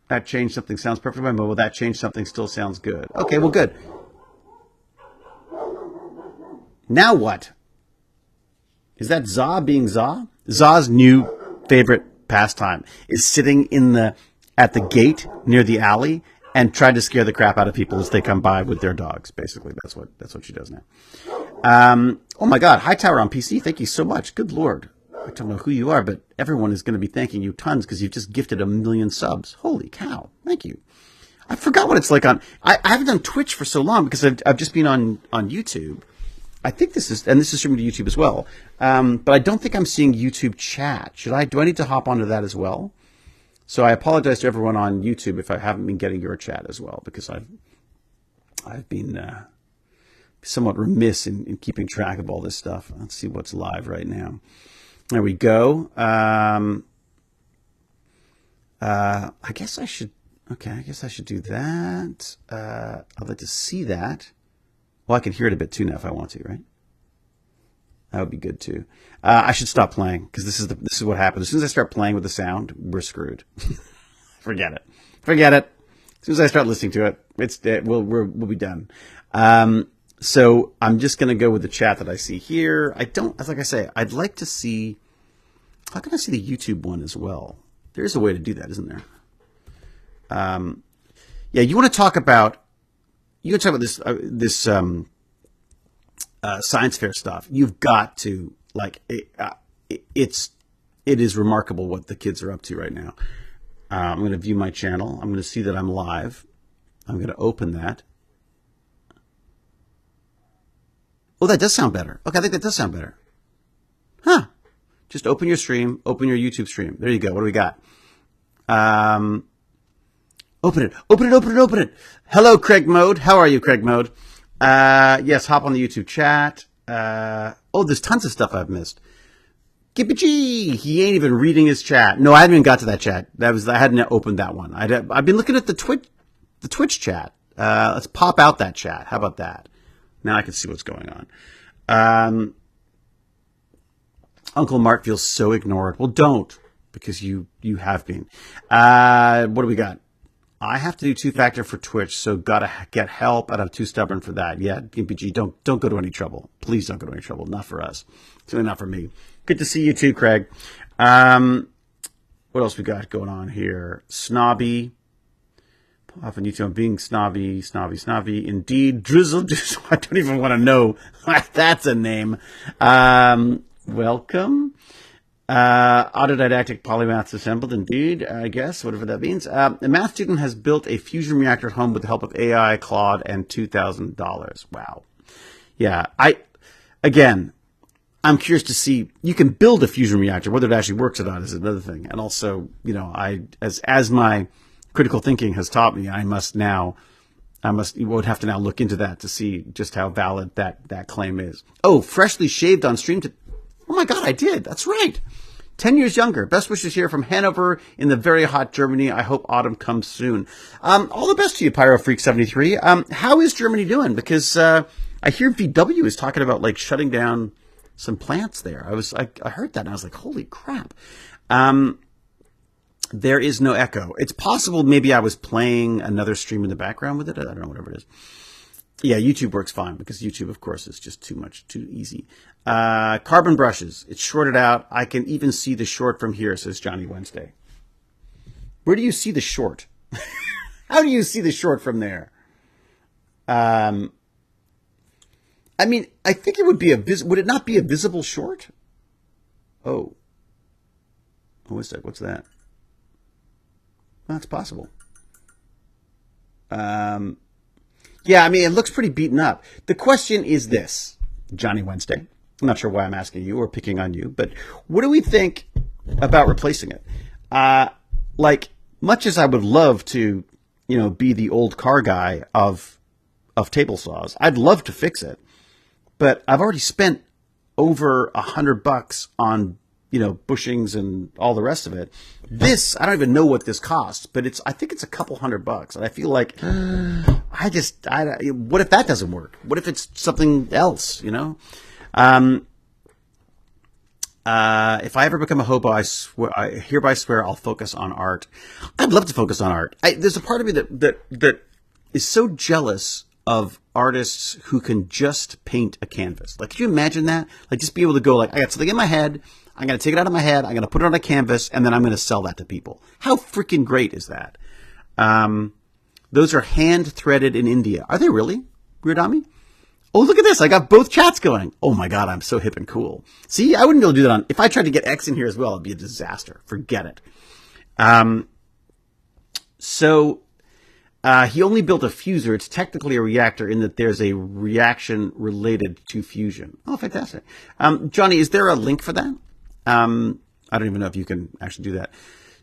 That changed something sounds perfect. Well, that changed something still sounds good. Okay, well, good. Now what? Is that Za being Za? Za's new favorite pastime is sitting at the gate near the alley and trying to scare the crap out of people as they come by with their dogs. Basically, that's what she does now. Oh my God, Hightower on PC, thank you so much. Good Lord, I don't know who you are, but everyone is going to be thanking you tons because you've just gifted 1 million subs. Holy cow, thank you. I forgot what it's like on. I haven't done Twitch for so long because I've just been on YouTube. I think this is streaming to YouTube as well. But I don't think I'm seeing YouTube chat. Do I need to hop onto that as well? So I apologize to everyone on YouTube if I haven't been getting your chat as well, because I've been somewhat remiss in keeping track of all this stuff. Let's see what's live right now. There we go. I guess I should do that. I'd like to see that. Well, I can hear it a bit too now if I want to, right? That would be good too. I should stop playing because this is what happens. As soon as I start playing with the sound, we're screwed. Forget it. As soon as I start listening to it, we'll be done. So I'm just going to go with the chat that I see here. Like I say, I'd like to see. How can I see the YouTube one as well? There's a way to do that, isn't there? Yeah, you want to talk about. You can talk about this science fair stuff. You've got to it is remarkable what the kids are up to right now. I'm going to view my channel. I'm going to see that I'm live. I'm going to open that. Oh, that does sound better. Okay, I think that does sound better. Huh? Just open your stream. Open your YouTube stream. There you go. What do we got? Open it. Hello, Craig Mode. How are you, Craig Mode? Yes, hop on the YouTube chat. There's tons of stuff I've missed. Gippy G, he ain't even reading his chat. No, I haven't even got to that chat. I hadn't opened that one. I've been looking at the Twitch chat. Let's pop out that chat. How about that? Now I can see what's going on. Uncle Mark feels so ignored. Well, don't, because you have been. What do we got? I have to do two-factor for Twitch, so gotta get help, and I'm too stubborn for that. Yeah, GPG, don't go to any trouble. Please don't go to any trouble. Not for us. Certainly not for me. Good to see you too, Craig. What else we got going on here? Snobby. Off on YouTube, being snobby. Indeed, Drizzle. I don't even want to know. That's a name. Welcome. Autodidactic polymaths assembled, indeed, I guess, whatever that means. A math student has built a fusion reactor at home with the help of AI, Claude, and $2,000. Wow. Yeah, I'm curious to see, you can build a fusion reactor. Whether it actually works or not is another thing. And also, as my critical thinking has taught me, I would have to now look into that to see just how valid that claim is. Oh, freshly shaved on stream. Oh my God, I did. That's right. 10 years younger. Best wishes here from Hanover in the very hot Germany. I hope autumn comes soon. All the best to you, Pyro Freak 73. How is Germany doing? Because I hear VW is talking about like shutting down some plants there. I heard that and I was like, holy crap. There is no echo. It's possible maybe I was playing another stream in the background with it. I don't know, whatever it is. Yeah, YouTube works fine because YouTube, of course, is just too easy. Carbon brushes. It's shorted out. I can even see the short from here, says Johnny Wednesday. Where do you see the short? How do you see the short from there? I mean, I think it would be would it not be a visible short? Oh. What's that? What's that? Well, that's possible. Yeah, I mean, it looks pretty beaten up. The question is this, Johnny Wednesday. I'm not sure why I'm asking you or picking on you, but what do we think about replacing it? Like, much as I would love to, be the old car guy of table saws, I'd love to fix it, but I've already spent over $100 on, bushings and all the rest of it. This, I don't even know what this costs, but I think it's a couple $100, and I feel like what if that doesn't work? What if it's something else? If I ever become a hobo, I hereby swear I'll focus on art. I'd love to focus on art. There's a part of me that is so jealous of artists who can just paint a canvas. Like, can you imagine that? Like, just be able to go, like, I got something in my head. I'm going to take it out of my head. I'm going to put it on a canvas, and then I'm going to sell that to people. How freaking great is that? Those are hand-threaded in India. Are they really, Weird-Ami? Oh, look at this. I got both chats going. Oh, my God. I'm so hip and cool. See, I wouldn't be able to do that if I tried to get X in here as well, it'd be a disaster. Forget it. He only built a fuser. It's technically a reactor in that there's a reaction related to fusion. Oh, fantastic. Johnny, is there a link for that? I don't even know if you can actually do that.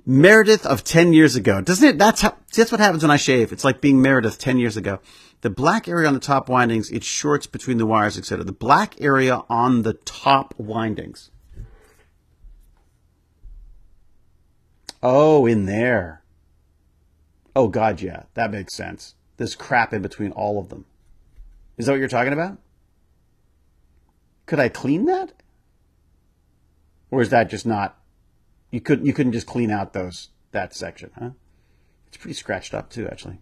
Meredith of 10 years ago. Doesn't it? That's what happens when I shave. It's like being Meredith 10 years ago. The black area on the top windings, it shorts between the wires, etc. The black area on the top windings. Oh, in there. Oh, God, yeah. That makes sense. There's crap in between all of them. Is that what you're talking about? Could I clean that? Or is that just not... You couldn't just clean out that section, huh? It's pretty scratched up, too, actually.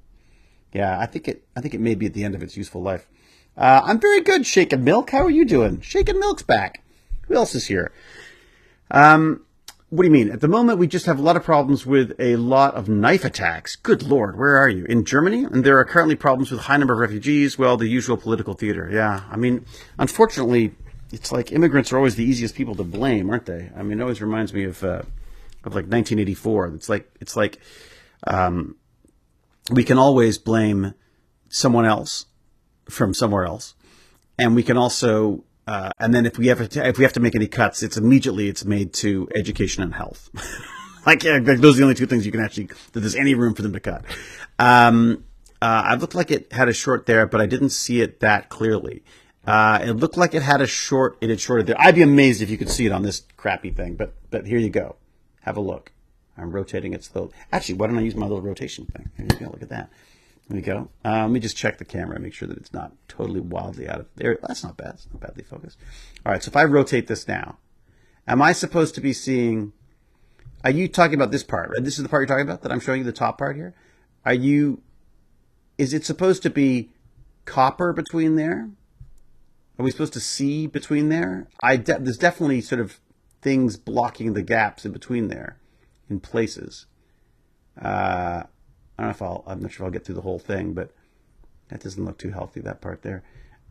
Yeah, I think it may be at the end of its useful life. I'm very good, Shake and Milk. How are you doing? Shake and Milk's back. Who else is here? What do you mean? At the moment, we just have a lot of problems with a lot of knife attacks. Good Lord, where are you? In Germany? And there are currently problems with a high number of refugees. Well, the usual political theater. Yeah, I mean, unfortunately, it's like immigrants are always the easiest people to blame, aren't they? I mean, it always reminds me of like 1984. It's like we can always blame someone else from somewhere else, and we can also, and then if we have to make any cuts, it's made to education and health. Like those are the only two things you can that there's any room for them to cut. It looked like it had a short there, but I didn't see it that clearly. It looked like it had a short. It had shorted there. I'd be amazed if you could see it on this crappy thing, but here you go. Have a look. I'm rotating it slowly. Actually, why don't I use my little rotation thing? Here you go. Look at that. There we go. Let me just check the camera, make sure that it's not totally wildly out of there. That's not bad. It's not badly focused. All right. So if I rotate this now, am I supposed to be seeing? Are you talking about this part? Right? This is the part you're talking about that I'm showing you, the top part here. Is it supposed to be copper between there? Are we supposed to see between there? There's definitely sort of things blocking the gaps in between there in places. I don't know I'm not sure if I'll get through the whole thing, but that doesn't look too healthy, that part there.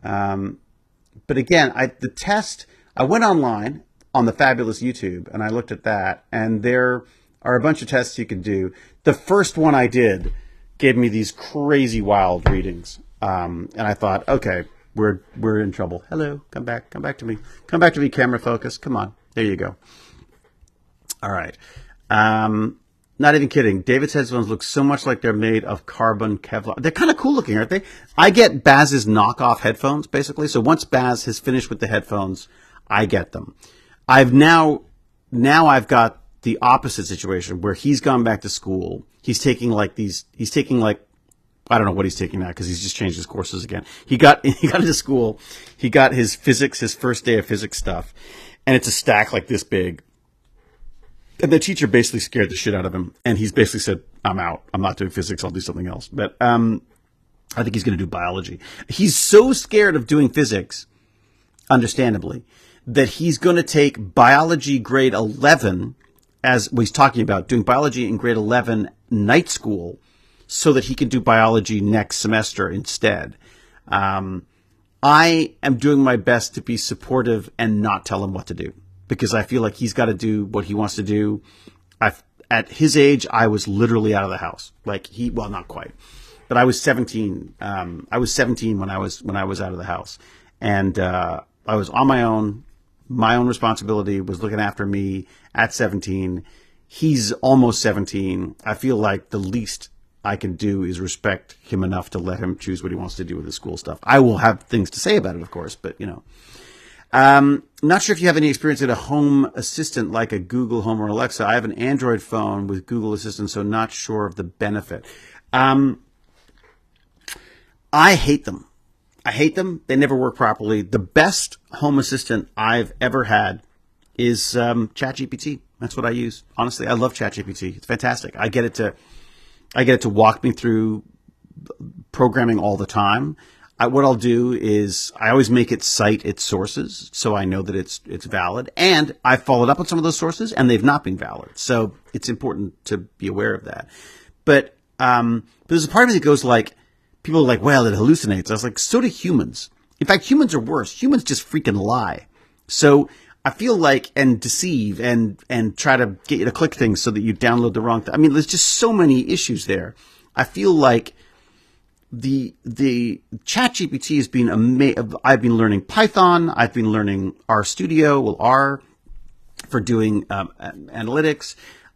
But again, the test, I went online on the fabulous YouTube and I looked at that, and there are a bunch of tests you can do. The first one I did gave me these crazy wild readings. And I thought, okay, we're in trouble. Hello, come back to me. Come back to me, camera focus. Come on. There you go. All right. Not even kidding. David's headphones look so much like they're made of carbon Kevlar. They're kind of cool looking, aren't they? I get Baz's knockoff headphones, basically. So once Baz has finished with the headphones, I get them. I've got the opposite situation where he's gone back to school. He's taking like I don't know what he's taking now because he's just changed his courses again. He got into school. He got his first day of physics stuff, and it's a stack like this big. And the teacher basically scared the shit out of him, and he's basically said, "I'm out. I'm not doing physics. I'll do something else." But I think he's going to do biology. He's so scared of doing physics, understandably, that he's going to take biology grade 11 as what he's talking about, doing biology in grade 11 night school so that he can do biology next semester instead. I am doing my best to be supportive and not tell him what to do because I feel like he's got to do what he wants to do. At his age, I was literally out of the house. Well, not quite. But I was 17. I was 17 when I was out of the house, and I was on my own. My own responsibility was looking after me at 17. He's almost 17. I feel like the least I can do is respect him enough to let him choose what he wants to do with his school stuff. I will have things to say about it, of course, but not sure if you have any experience with a home assistant like a Google Home or Alexa. I have an Android phone with Google Assistant, so not sure of the benefit. I hate them. They never work properly. The best home assistant I've ever had is ChatGPT. That's what I use. Honestly, I love ChatGPT. It's fantastic. I get it to walk me through programming all the time. What I'll do is I always make it cite its sources so I know that it's valid. And I followed up on some of those sources and they've not been valid. So it's important to be aware of that. But there's a part of me that goes like, people are like, well, it hallucinates. I was like, so do humans. In fact, humans are worse. Humans just freaking lie. So I feel like, and deceive and try to get you to click things so that you download the wrong thing. I mean, there's just so many issues there. I feel like the ChatGPT has been amazing. I've been learning Python. I've been learning R for doing analytics.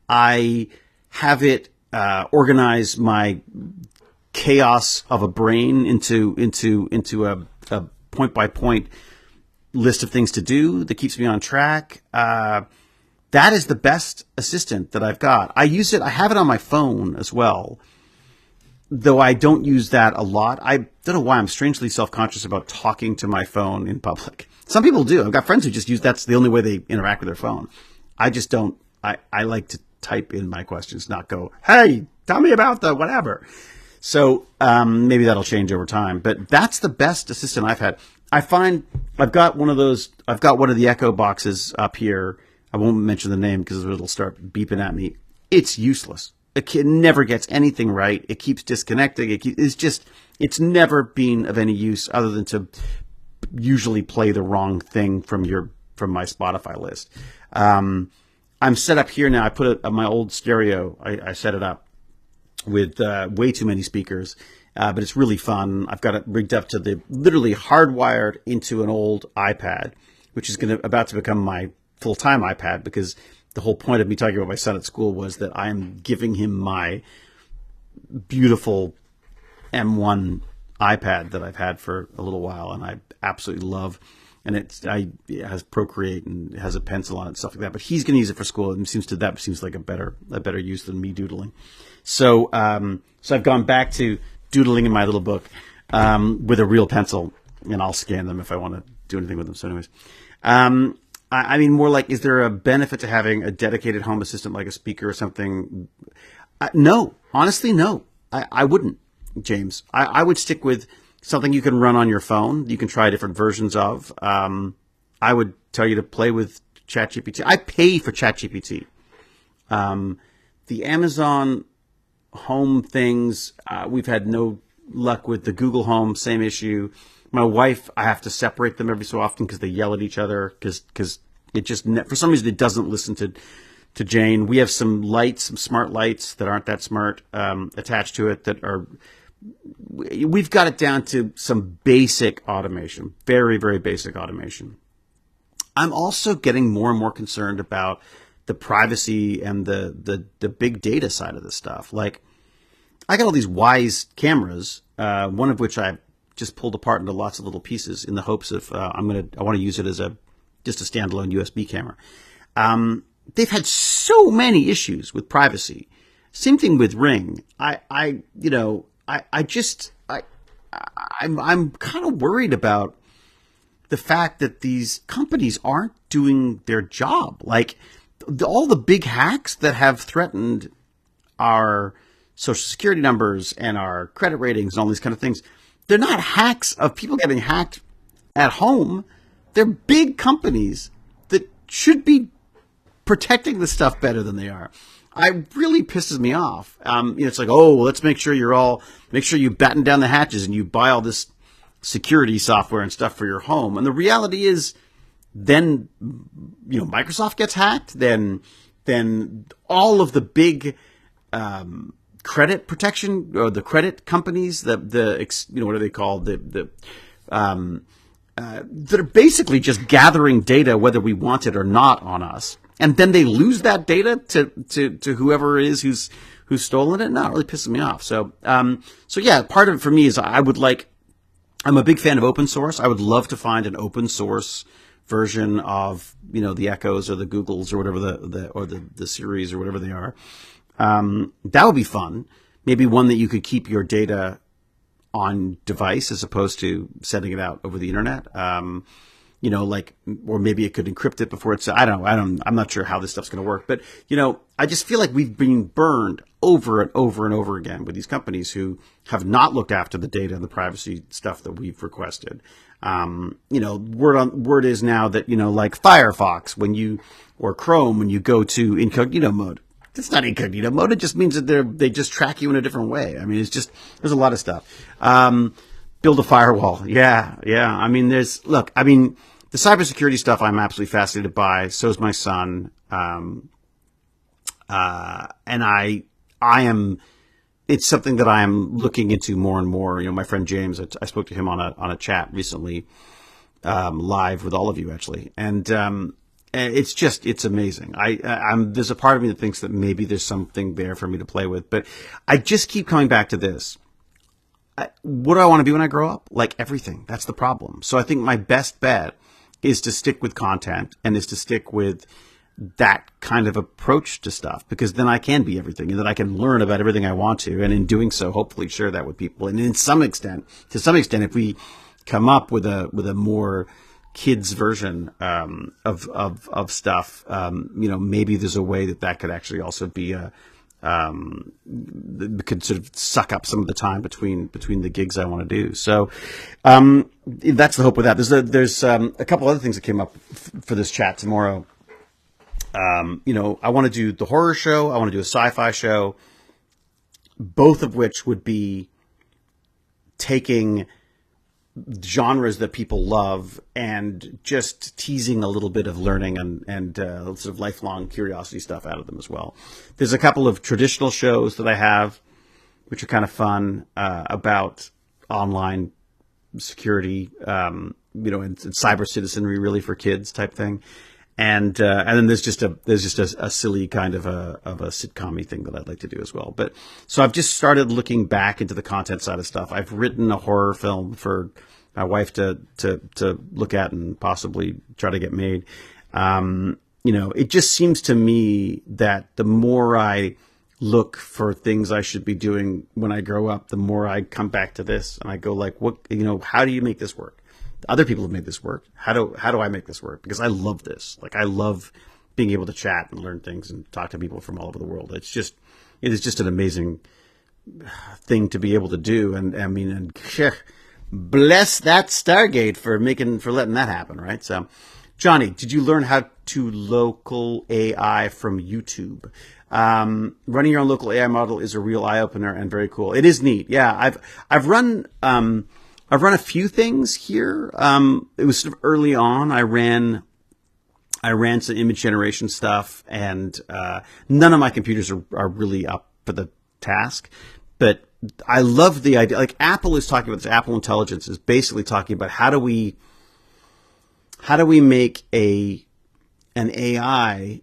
I have it organize my chaos of a brain into a point by point list of things to do that keeps me on track. That is the best assistant that I've got. I use it. I have it on my phone as well, though I don't use that a lot. I don't know why I'm strangely self-conscious about talking to my phone in public. Some people do. I've got friends who just that's the only way they interact with their phone. I just don't. I like to type in my questions, not go, hey, tell me about the whatever. So maybe that'll change over time. But that's the best assistant I've had. I find I've got one of the Echo boxes up here. I won't mention the name because it'll start beeping at me. It's useless. It never gets anything right. It keeps disconnecting. It's never been of any use other than to usually play the wrong thing from my Spotify list. I'm set up here now. I put it on my old stereo. I set it up with way too many speakers, but it's really fun. I've got it rigged up to literally hardwired into an old iPad, which is about to become my full-time iPad because the whole point of me talking about my son at school was that I am giving him my beautiful M1 iPad that I've had for a little while and I absolutely love. And it has Procreate and it has a pencil on it and stuff like that. But he's going to use it for school. And that seems like a better use than me doodling. So I've gone back to doodling in my little book with a real pencil, and I'll scan them if I want to do anything with them. So anyways, I mean more like, is there a benefit to having a dedicated home assistant like a speaker or something? No, honestly, no. I wouldn't, James. I would stick with something you can run on your phone. You can try different versions of. I would tell you to play with ChatGPT. I pay for ChatGPT. The Amazon Home things, we've had no luck with. The Google Home, same issue. My wife, I have to separate them every so often because they yell at each other because it just, for some reason, it doesn't listen to Jane. We have some smart lights that aren't that smart attached to it that are, we've got it down to some basic automation, very, very basic automation. I'm also getting more and more concerned about the privacy and the big data side of this stuff. Like, I got all these Wise cameras, one of which I just pulled apart into lots of little pieces in the hopes of I want to use it as just a standalone USB camera. They've had so many issues with privacy. Same thing with Ring. I I'm kind of worried about the fact that these companies aren't doing their job. Like all the big hacks that have threatened our social security numbers and our credit ratings and all these kind of things, they're not hacks of people getting hacked at home. They're big companies that should be protecting the stuff better than they are. It really pisses me off. It's like, oh, let's make sure you batten down the hatches and you buy all this security software and stuff for your home. And the reality is, then, Microsoft gets hacked. Then all of the big credit protection, or the credit companies, what are they called? That are basically just gathering data, whether we want it or not, on us. And then they lose that data to whoever it is who's stolen it. No, it really pisses me off. So yeah, part of it for me is I'm a big fan of open source. I would love to find an open source version of, the Echoes or the Googles or whatever the Siris or whatever they are. That would be fun. Maybe one that you could keep your data on device as opposed to sending it out over the internet. Or maybe it could encrypt it before it's, I'm not sure how this stuff's going to work, but, I just feel like we've been burned over and over and over again with these companies who have not looked after the data and the privacy stuff that we've requested. Word is now that, like Firefox, or Chrome, when you go to incognito mode, it's not incognito mode. It just means that they just track you in a different way. I mean, there's a lot of stuff. Build a firewall. Yeah. The cybersecurity stuff I'm absolutely fascinated by. So is my son. And it's something that I am looking into more and more. My friend James, I spoke to him on a chat recently, live with all of you actually. And it's amazing. There's a part of me that thinks that maybe there's something there for me to play with, but I just keep coming back to this. What do I want to be when I grow up? Like everything. That's the problem. So I think my best bet is to stick with content and is to stick with that kind of approach to stuff, because then I can be everything and then I can learn about everything I want to. And in doing so, hopefully share that with people. And to some extent, if we come up with a more kids version of stuff, maybe there's a way that could actually also be could sort of suck up some of the time between the gigs I want to do. So that's the hope with that. There's a couple other things that came up for this chat tomorrow. I want to do the horror show. I want to do a sci-fi show, both of which would be taking genres that people love and just teasing a little bit of learning and sort of lifelong curiosity stuff out of them as well. There's a couple of traditional shows that I have, which are kind of fun, about online security, and cyber citizenry, really, for kids type thing. And then there's just a silly kind of a sitcom-y thing that I'd like to do as well. But so I've just started looking back into the content side of stuff. I've written a horror film for my wife to look at and possibly try to get made. It just seems to me that the more I look for things I should be doing when I grow up, the more I come back to this and I go like, how do you make this work? Other people have made this work. How do I make this work? Because I love this. Like, I love being able to chat and learn things and talk to people from all over the world. It is just an amazing thing to be able to do. And bless that Stargate for letting that happen, right? So, Johnny, did you learn how to local AI from YouTube? Running your own local AI model is a real eye opener and very cool. It is neat. Yeah, I've run a few things here. It was sort of early on. I ran some image generation stuff, and none of my computers are really up for the task. But I love the idea. Like, Apple is talking about this. Apple Intelligence is basically talking about how do we make an AI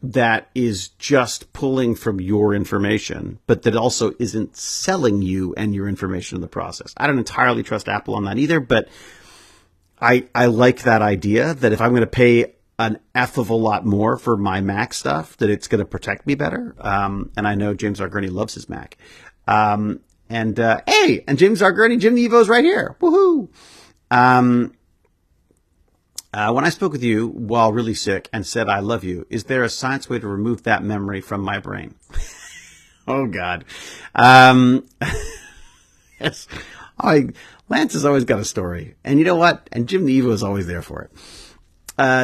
that is just pulling from your information, but that also isn't selling you and your information in the process. I don't entirely trust Apple on that either, but I like that idea that if I'm going to pay an F of a lot more for my Mac stuff, that it's going to protect me better. And I know James Argurney loves his Mac. And hey, and James Argurny, Jim Nevo's right here. Woohoo! When I spoke with you while really sick and said I love you, is there a science way to remove that memory from my brain? Oh God. Yes. Lance has always got a story. And you know what? And Jim Nevo is always there for it.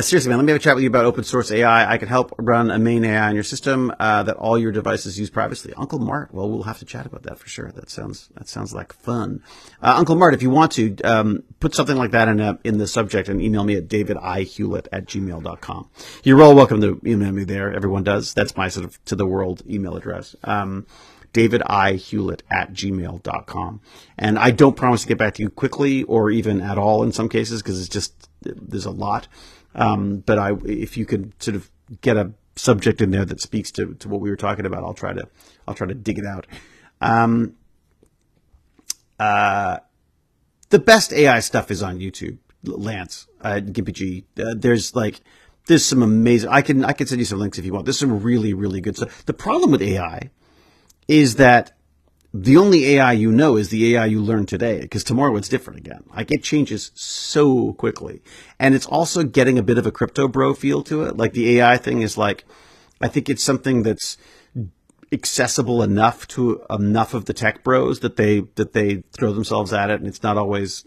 Seriously, man, let me have a chat with you about open source AI. I can help run a main AI on your system that all your devices use privacy. Uncle Mart, well, we'll have to chat about that for sure. That sounds like fun. Uncle Mart, if you want to, put something like that in the subject and email me at davidihewlett@gmail.com. You're all welcome to email me there. Everyone does. That's my sort of to the world email address. davidihewlett@gmail.com. And I don't promise to get back to you quickly or even at all in some cases because it's just, there's a lot. But if you could sort of get a subject in there that speaks to what we were talking about, I'll try to dig it out. The best AI stuff is on YouTube, Lance, GimpyG. There's some amazing, I can send you some links if you want. There's some really, really good stuff. The problem with AI is that the only AI you know is the AI you learned today, because tomorrow it's different again. It changes so quickly. And it's also getting a bit of a crypto bro feel to it. The AI thing is I think it's something that's accessible enough to enough of the tech bros that they throw themselves at it. And it's not always,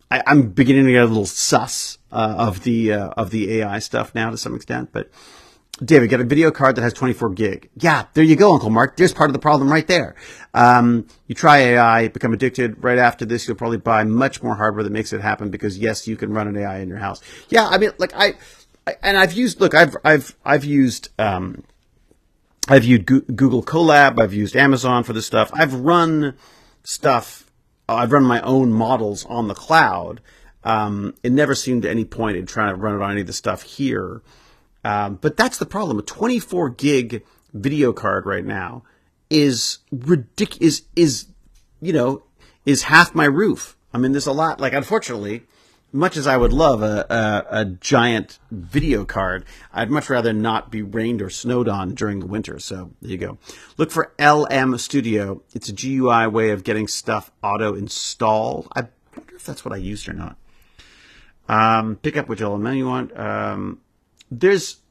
I'm beginning to get a little sus of the AI stuff now to some extent, but David, get a video card that has 24 gig. Yeah, there you go, Uncle Mark. There's part of the problem right there. You try AI, become addicted. Right after this, you'll probably buy much more hardware that makes it happen because yes, you can run an AI in your house. Yeah, I mean, I've used Google Colab. I've used Amazon for this stuff. I've run my own models on the cloud. It never seemed to any point in trying to run it on any of the stuff here. But that's the problem. A 24 gig video card right now is ridiculous. Is half my roof. I mean, there's a lot. Unfortunately, much as I would love a giant video card, I'd much rather not be rained or snowed on during the winter. So there you go. Look for LM Studio. It's a GUI way of getting stuff auto installed. I wonder if that's what I used or not. Pick up which element you want. There's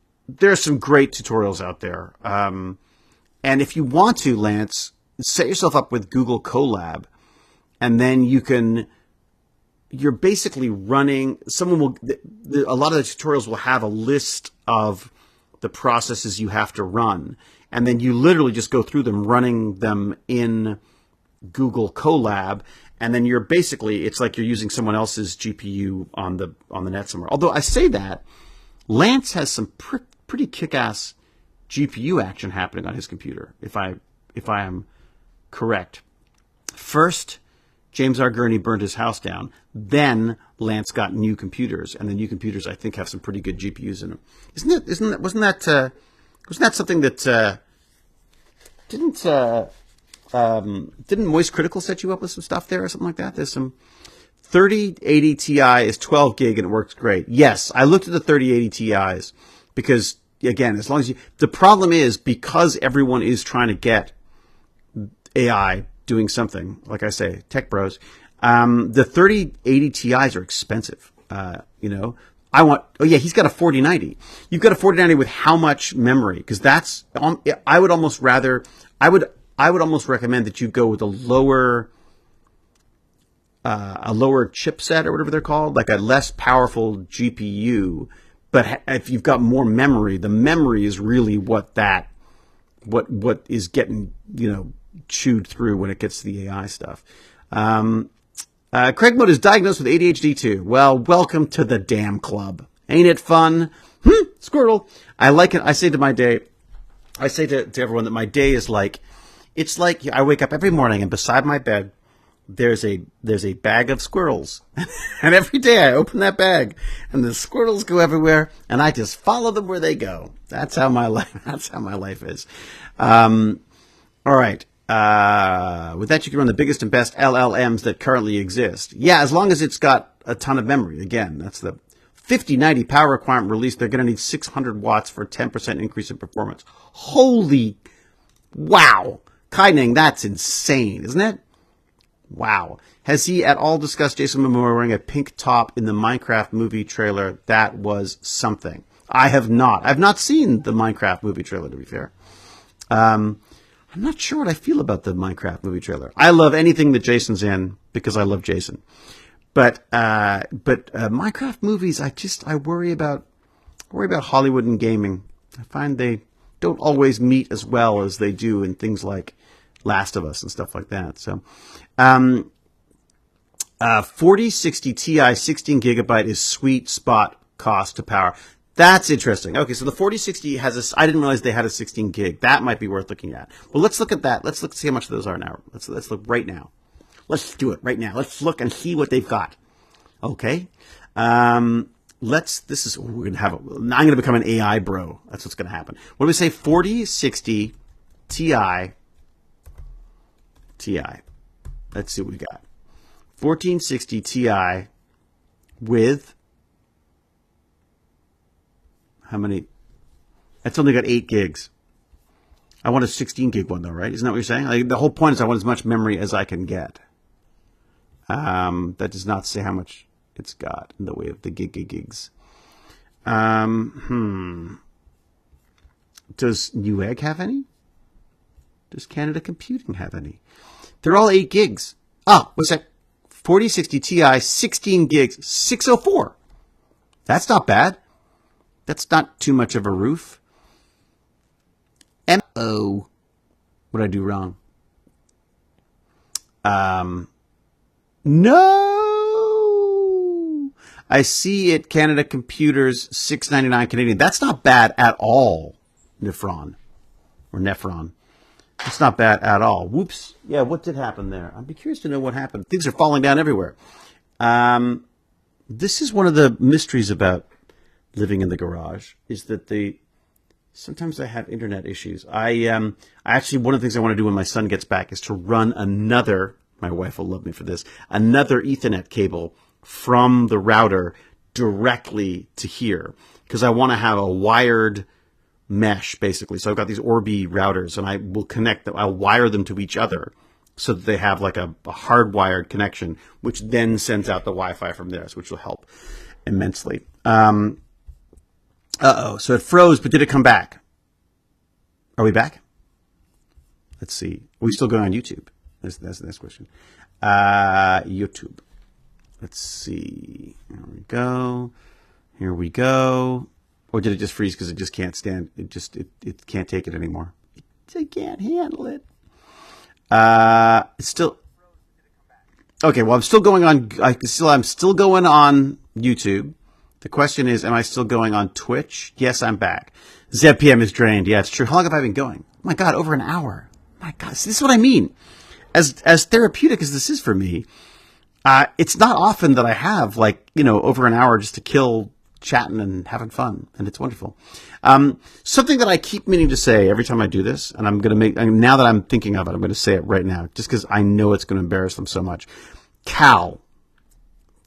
some great tutorials out there. And if you want to, Lance, set yourself up with Google Colab, and then you're basically running, a lot of the tutorials will have a list of the processes you have to run. And then you literally just go through them, running them in Google Colab. And then it's like you're using someone else's GPU on the net somewhere. Although I say that, Lance has some pretty kick-ass GPU action happening on his computer, if I am correct. First, James Argurny burned his house down. Then Lance got new computers, and the new computers I think have some pretty good GPUs in them. Wasn't that something that didn't Moist Critical set you up with some stuff there or something like that? There's some 3080 Ti is 12 gig and it works great. Yes, I looked at the 3080 Ti's because, again, as long as the problem is because everyone is trying to get AI doing something, like I say, tech bros, the 3080 Ti's are expensive. He's got a 4090. You've got a 4090 with how much memory? Because I would almost recommend that you go with a lower chipset or whatever they're called, like a less powerful GPU. But if you've got more memory, the memory is really what is getting, chewed through when it gets to the AI stuff. Craig Mode is diagnosed with ADHD too. Well, welcome to the damn club. Ain't it fun? Squirrel. I like it. I say to everyone that my day is it's like I wake up every morning and beside my bed, there's a bag of squirrels. And every day I open that bag and the squirrels go everywhere and I just follow them where they go. That's how my life is. All right. With that, you can run the biggest and best LLMs that currently exist. Yeah, as long as it's got a ton of memory. Again, that's the 5090 power requirement release. They're going to need 600 watts for a 10% increase in performance. Holy wow. Kai-Ning, that's insane, isn't it? Wow. Has he at all discussed Jason Momoa wearing a pink top in the Minecraft movie trailer? That was something. I have not. I've not seen the Minecraft movie trailer, to be fair. I'm not sure what I feel about the Minecraft movie trailer. I love anything that Jason's in because I love Jason. But Minecraft movies, I worry about Hollywood and gaming. I find they don't always meet as well as they do in things like Last of Us and stuff like that. So, 4060 Ti 16 gigabyte is sweet spot cost to power. That's interesting. Okay, so the 4060 has I didn't realize they had a 16 gig. That might be worth looking at. Well, let's look at that. Let's see how much those are now. Let's look right now. Let's do it right now. Let's look and see what they've got. Okay. I'm going to become an AI bro. That's what's going to happen. What do we say? 4060 Ti. Let's see what we got. 1460 Ti with how many? That's only got 8 gigs. I want a 16 gig one though, right? Isn't that what you're saying? Like, the whole point is I want as much memory as I can get. That does not say how much it's got in the way of the gigs. Does Newegg have any? Does Canada Computing have any? They're all 8 gigs. Oh, what's that? 4060 Ti, 16 gigs, 604. That's not bad. That's not too much of a roof. M-O. What did I do wrong? No. I see it, Canada Computers, $6.99 Canadian. That's not bad at all, Nephron. It's not bad at all. Whoops. Yeah, what did happen there? I'd be curious to know what happened. Things are falling down everywhere. This is one of the mysteries about living in the garage, is that sometimes I have internet issues. I actually, one of the things I want to do when my son gets back is to run my wife will love me for this, another Ethernet cable from the router directly to here, because I want to have a wired mesh, basically. So I've got these Orbi routers, and I will connect them. I'll wire them to each other so that they have like a hardwired connection, which then sends out the Wi-Fi from there, which will help immensely. So it froze, but did it come back? Are we back? Let's see. Are we still going on YouTube? That's the next question. YouTube. Let's see. Here we go. Or did it just freeze because it just can't stand? It can't take it anymore. It can't handle it. It's still okay. Well, I'm still going on. I'm still going on YouTube. The question is, am I still going on Twitch? Yes, I'm back. ZPM is drained. Yeah, it's true. How long have I been going? Oh my God, over an hour. My God, see, this is what I mean. As therapeutic as this is for me, it's not often that I have over an hour just to kill chatting and having fun, and it's wonderful. Something that I keep meaning to say every time I do this, and now that I'm thinking of it, I'm going to say it right now, just because I know it's going to embarrass them so much. Cal,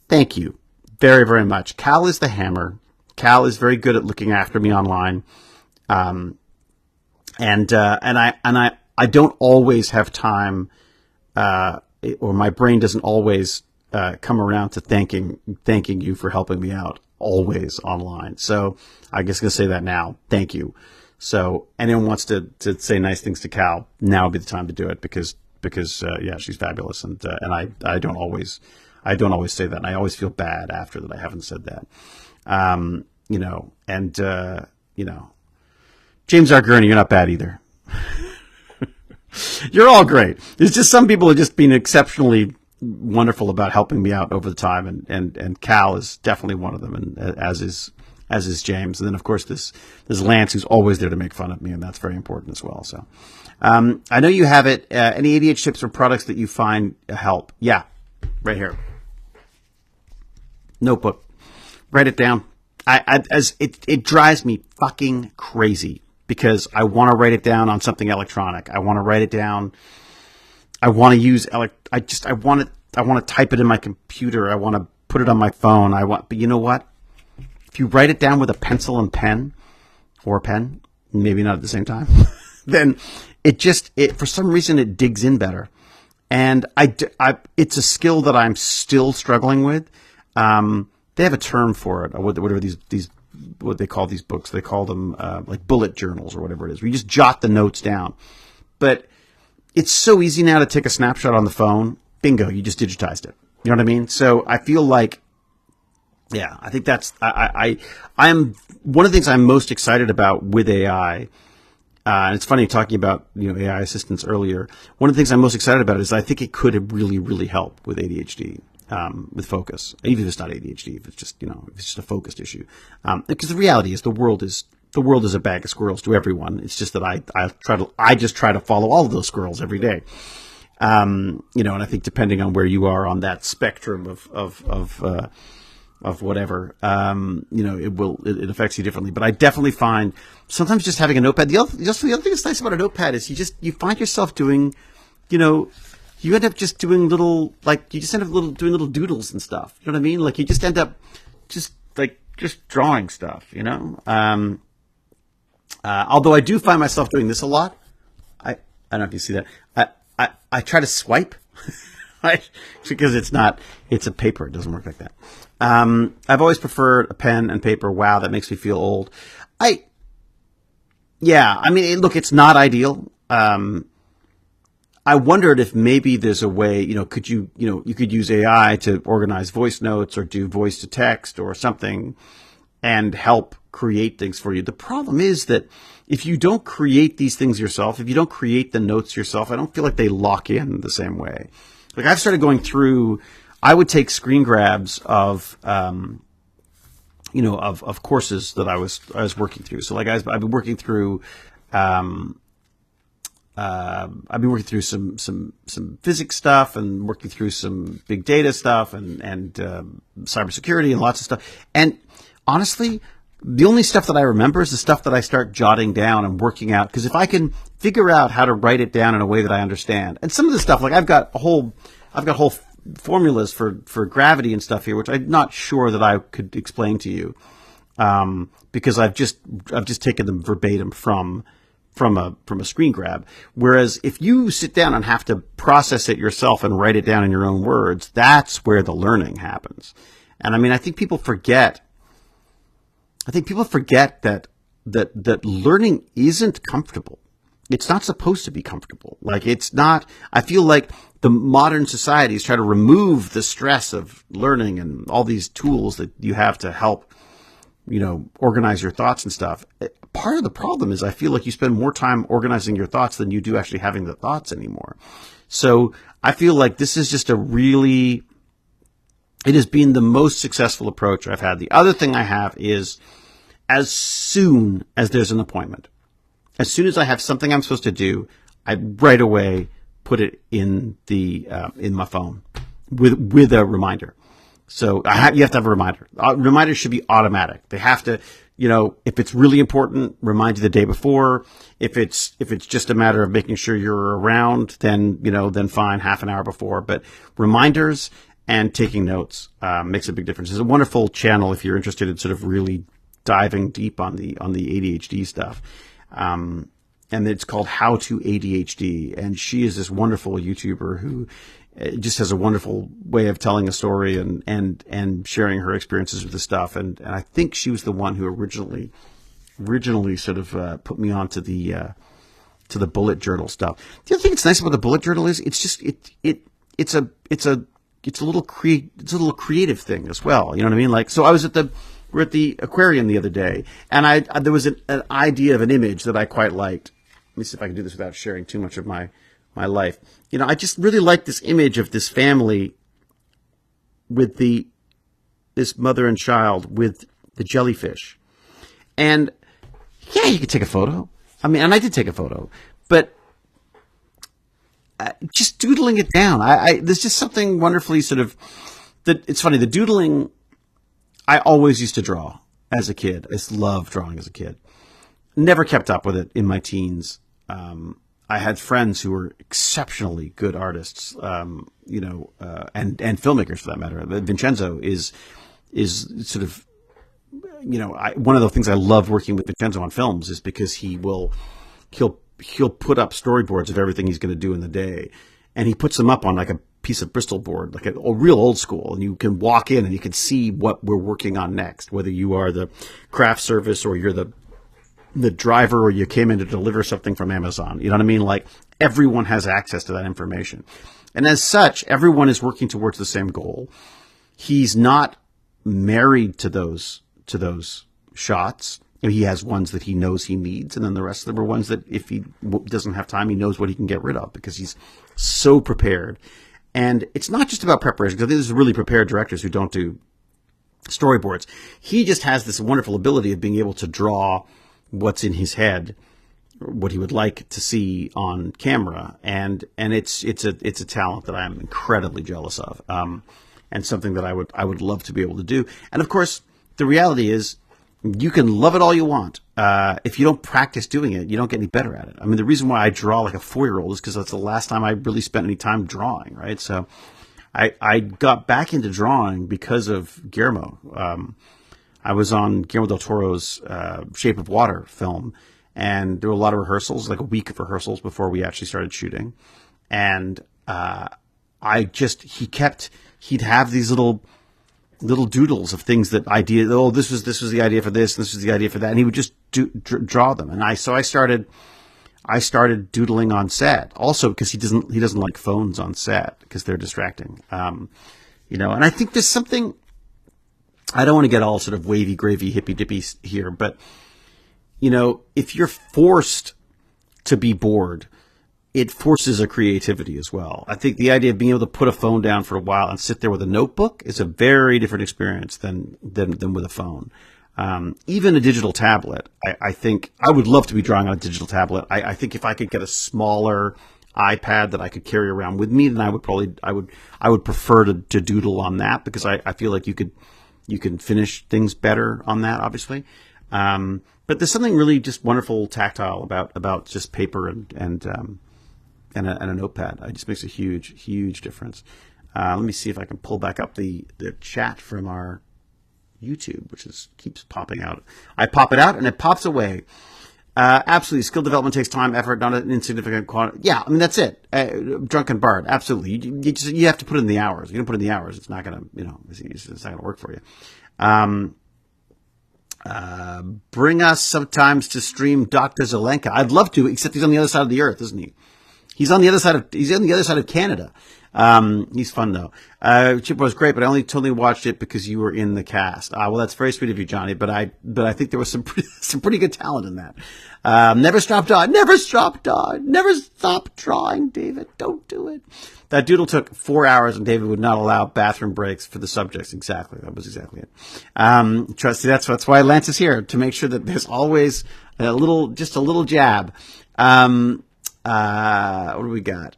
thank you very, very much. Cal is the hammer. Cal is very good at looking after me online, and I don't always have time, or my brain doesn't always come around to thanking you for helping me out always online. So I guess I'm going to say that now. Thank you. So anyone wants to say nice things to Cal, now would be the time to do it because yeah, she's fabulous, and I don't always say that, and I always feel bad after that I haven't said that. James R. Gurney, you're not bad either. You're all great. There's just some people have just been exceptionally wonderful about helping me out over the time, and Cal is definitely one of them, and as is James. And then of course there's Lance, who's always there to make fun of me, and that's very important as well. So I know you have it. Any ADHD tips or products that you find help? Yeah, right here. Notebook. Write it down. It drives me fucking crazy because I want to write it down on something electronic. I want to write it down. I want to use I want to type it in my computer. I want to put it on my phone. But you know what? If you write it down with a pencil and pen, or a pen, maybe not at the same time, then it for some reason it digs in better. And it's a skill that I'm still struggling with. They have a term for it, whatever what they call these books. They call them like bullet journals or whatever it is, where you just jot the notes down. But it's so easy now to take a snapshot on the phone. Bingo, you just digitized it. You know what I mean? So I feel like, yeah, I think that's, I'm one of the things I'm most excited about with AI. And it's funny talking about, AI assistants earlier. One of the things I'm most excited about is I think it could really, really help with ADHD, with focus. Even if it's not ADHD, if it's just, if it's just a focused issue. Because the reality is the world is a bag of squirrels to everyone. It's just that I just try to follow all of those squirrels every day. And I think depending on where you are on that spectrum of whatever, it affects you differently. But I definitely find sometimes just having a notepad. The other thing that's nice about a notepad is you find yourself doing, you end up just doing doing little doodles and stuff. You know what I mean? Like you just end up just drawing stuff, although I do find myself doing this a lot. I don't know if you see that. I try to swipe because it's a paper. It doesn't work like that. I've always preferred a pen and paper. Wow, that makes me feel old. Look, it's not ideal. I wondered if maybe there's a way, you could use AI to organize voice notes or do voice to text or something and help create things for you. The problem is that if you don't create these things yourself, if you don't create the notes yourself, I don't feel like they lock in the same way. Like I've started going through, I would take screen grabs of courses that I was working through. So like I've been working through, some physics stuff and working through some big data stuff and cybersecurity and lots of stuff. And honestly, the only stuff that I remember is the stuff that I start jotting down and working out. Because if I can figure out how to write it down in a way that I understand, and some of the stuff, like I've got whole formulas for gravity and stuff here, which I'm not sure that I could explain to you, because I've just taken them verbatim from a screen grab. Whereas if you sit down and have to process it yourself and write it down in your own words, that's where the learning happens. And I think people forget that learning isn't comfortable. It's not supposed to be comfortable. Like it's not, I feel like the modern societies try to remove the stress of learning and all these tools that you have to help, organize your thoughts and stuff. Part of the problem is I feel like you spend more time organizing your thoughts than you do actually having the thoughts anymore. So I feel like this is just it has been the most successful approach I've had. The other thing I have is as soon as there's an appointment, as soon as I have something I'm supposed to do, I right away put it in my phone with a reminder. So you have to have a reminder. Reminders should be automatic. They have to, if it's really important, remind you the day before. If it's just a matter of making sure you're around, then fine, half an hour before. But reminders and taking notes makes a big difference. It's a wonderful channel if you're interested in sort of really diving deep on the ADHD stuff. And it's called How to ADHD. And she is this wonderful YouTuber who just has a wonderful way of telling a story and sharing her experiences with the stuff. And I think she was the one who originally sort of put me onto the bullet journal stuff. The other thing that's nice about the bullet journal is it's just it's a little creative thing as well. You know what I mean? Like, so we're at the aquarium the other day, and there was an idea of an image that I quite liked. Let me see if I can do this without sharing too much of my life. I just really like this image of this family with this mother and child with the jellyfish. And yeah, you could take a photo. And I did take a photo, but just doodling it down. There's just something wonderfully sort of it's funny. The doodling, I always used to draw as a kid. I just loved drawing as a kid. Never kept up with it in my teens. I had friends who were exceptionally good artists, and filmmakers for that matter. Vincenzo is sort of, one of the things I love working with Vincenzo on films is because he'll he'll put up storyboards of everything he's going to do in the day, and he puts them up on like a piece of Bristol board, like a real old school, and you can walk in and you can see what we're working on next, whether you are the craft service or you're the driver or you came in to deliver something from Amazon. You know what I mean? Like, everyone has access to that information. And as such, everyone is working towards the same goal. He's not married to those shots. He has ones that he knows he needs, and then the rest of them are ones that if he doesn't have time, he knows what he can get rid of because he's so prepared. And it's not just about preparation, because I think there's really prepared directors who don't do storyboards. He just has this wonderful ability of being able to draw what's in his head, what he would like to see on camera, and it's a talent that I'm incredibly jealous of, and something that I would love to be able to do. And of course, the reality is, you can love it all you want. If you don't practice doing it, you don't get any better at it. I mean, the reason why I draw like a 4-year-old is because that's the last time I really spent any time drawing, right? So I got back into drawing because of Guillermo. I was on Guillermo del Toro's Shape of Water film, and there were a lot of rehearsals, like a week of rehearsals before we actually started shooting. And he'd have these little doodles of things that this was the idea for this, and this was the idea for that, and he would just draw them. And I started doodling on set, also because he doesn't like phones on set because they're distracting. And I think there's something, I don't want to get all sort of wavy gravy hippy dippy here, but if you're forced to be bored, it forces a creativity as well. I think the idea of being able to put a phone down for a while and sit there with a notebook is a very different experience than with a phone. Even a digital tablet, I think I would love to be drawing on a digital tablet. I think if I could get a smaller iPad that I could carry around with me, then I would prefer to doodle on that, because I feel like you can finish things better on that, obviously. But there's something really just wonderful, tactile about just paper and a notepad. It just makes a huge, huge difference. Let me see if I can pull back up the chat from our YouTube, which keeps popping out. I pop it out and it pops away. Absolutely. Skill development takes time, effort, not an insignificant quantity. Yeah, I mean, that's it. Drunken Bard. Absolutely. You have to put in the hours. You don't put in the hours, it's not going to, it's not going to work for you. Bring us sometimes to stream Dr. Zelenka. I'd love to, except he's on the other side of the earth, isn't he? He's on the other side of Canada. He's fun though. Chip was great, but I only totally watched it because you were in the cast. Well, that's very sweet of you, Johnny, but I think there was some pretty good talent in that. Never stop drawing. Never stop drawing. Never stop drawing, David. Don't do it. That doodle took 4 hours, and David would not allow bathroom breaks for the subjects. Exactly. That was exactly it. Trust me, that's why Lance is here, to make sure that there's always just a little jab. What do we got?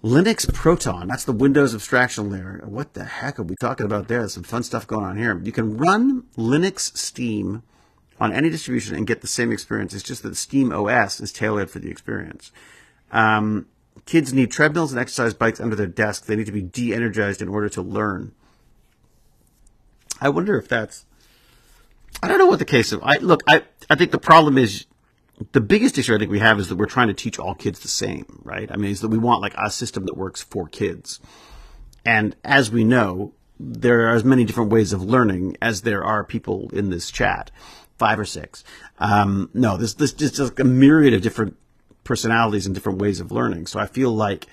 Linux Proton. That's the Windows abstraction layer. What the heck are we talking about there? There's some fun stuff going on here. You can run Linux Steam on any distribution and get the same experience. It's just that the Steam OS is tailored for the experience. Kids need treadmills and exercise bikes under their desk. They need to be de-energized in order to learn. I wonder if that's... I don't know what the case is. I think the problem is, the biggest issue I think we have is that we're trying to teach all kids the same, right? I mean, is that we want like a system that works for kids. And as we know, there are as many different ways of learning as there are people in this chat, 5 or 6. No, there's just a myriad of different personalities and different ways of learning. So I feel like,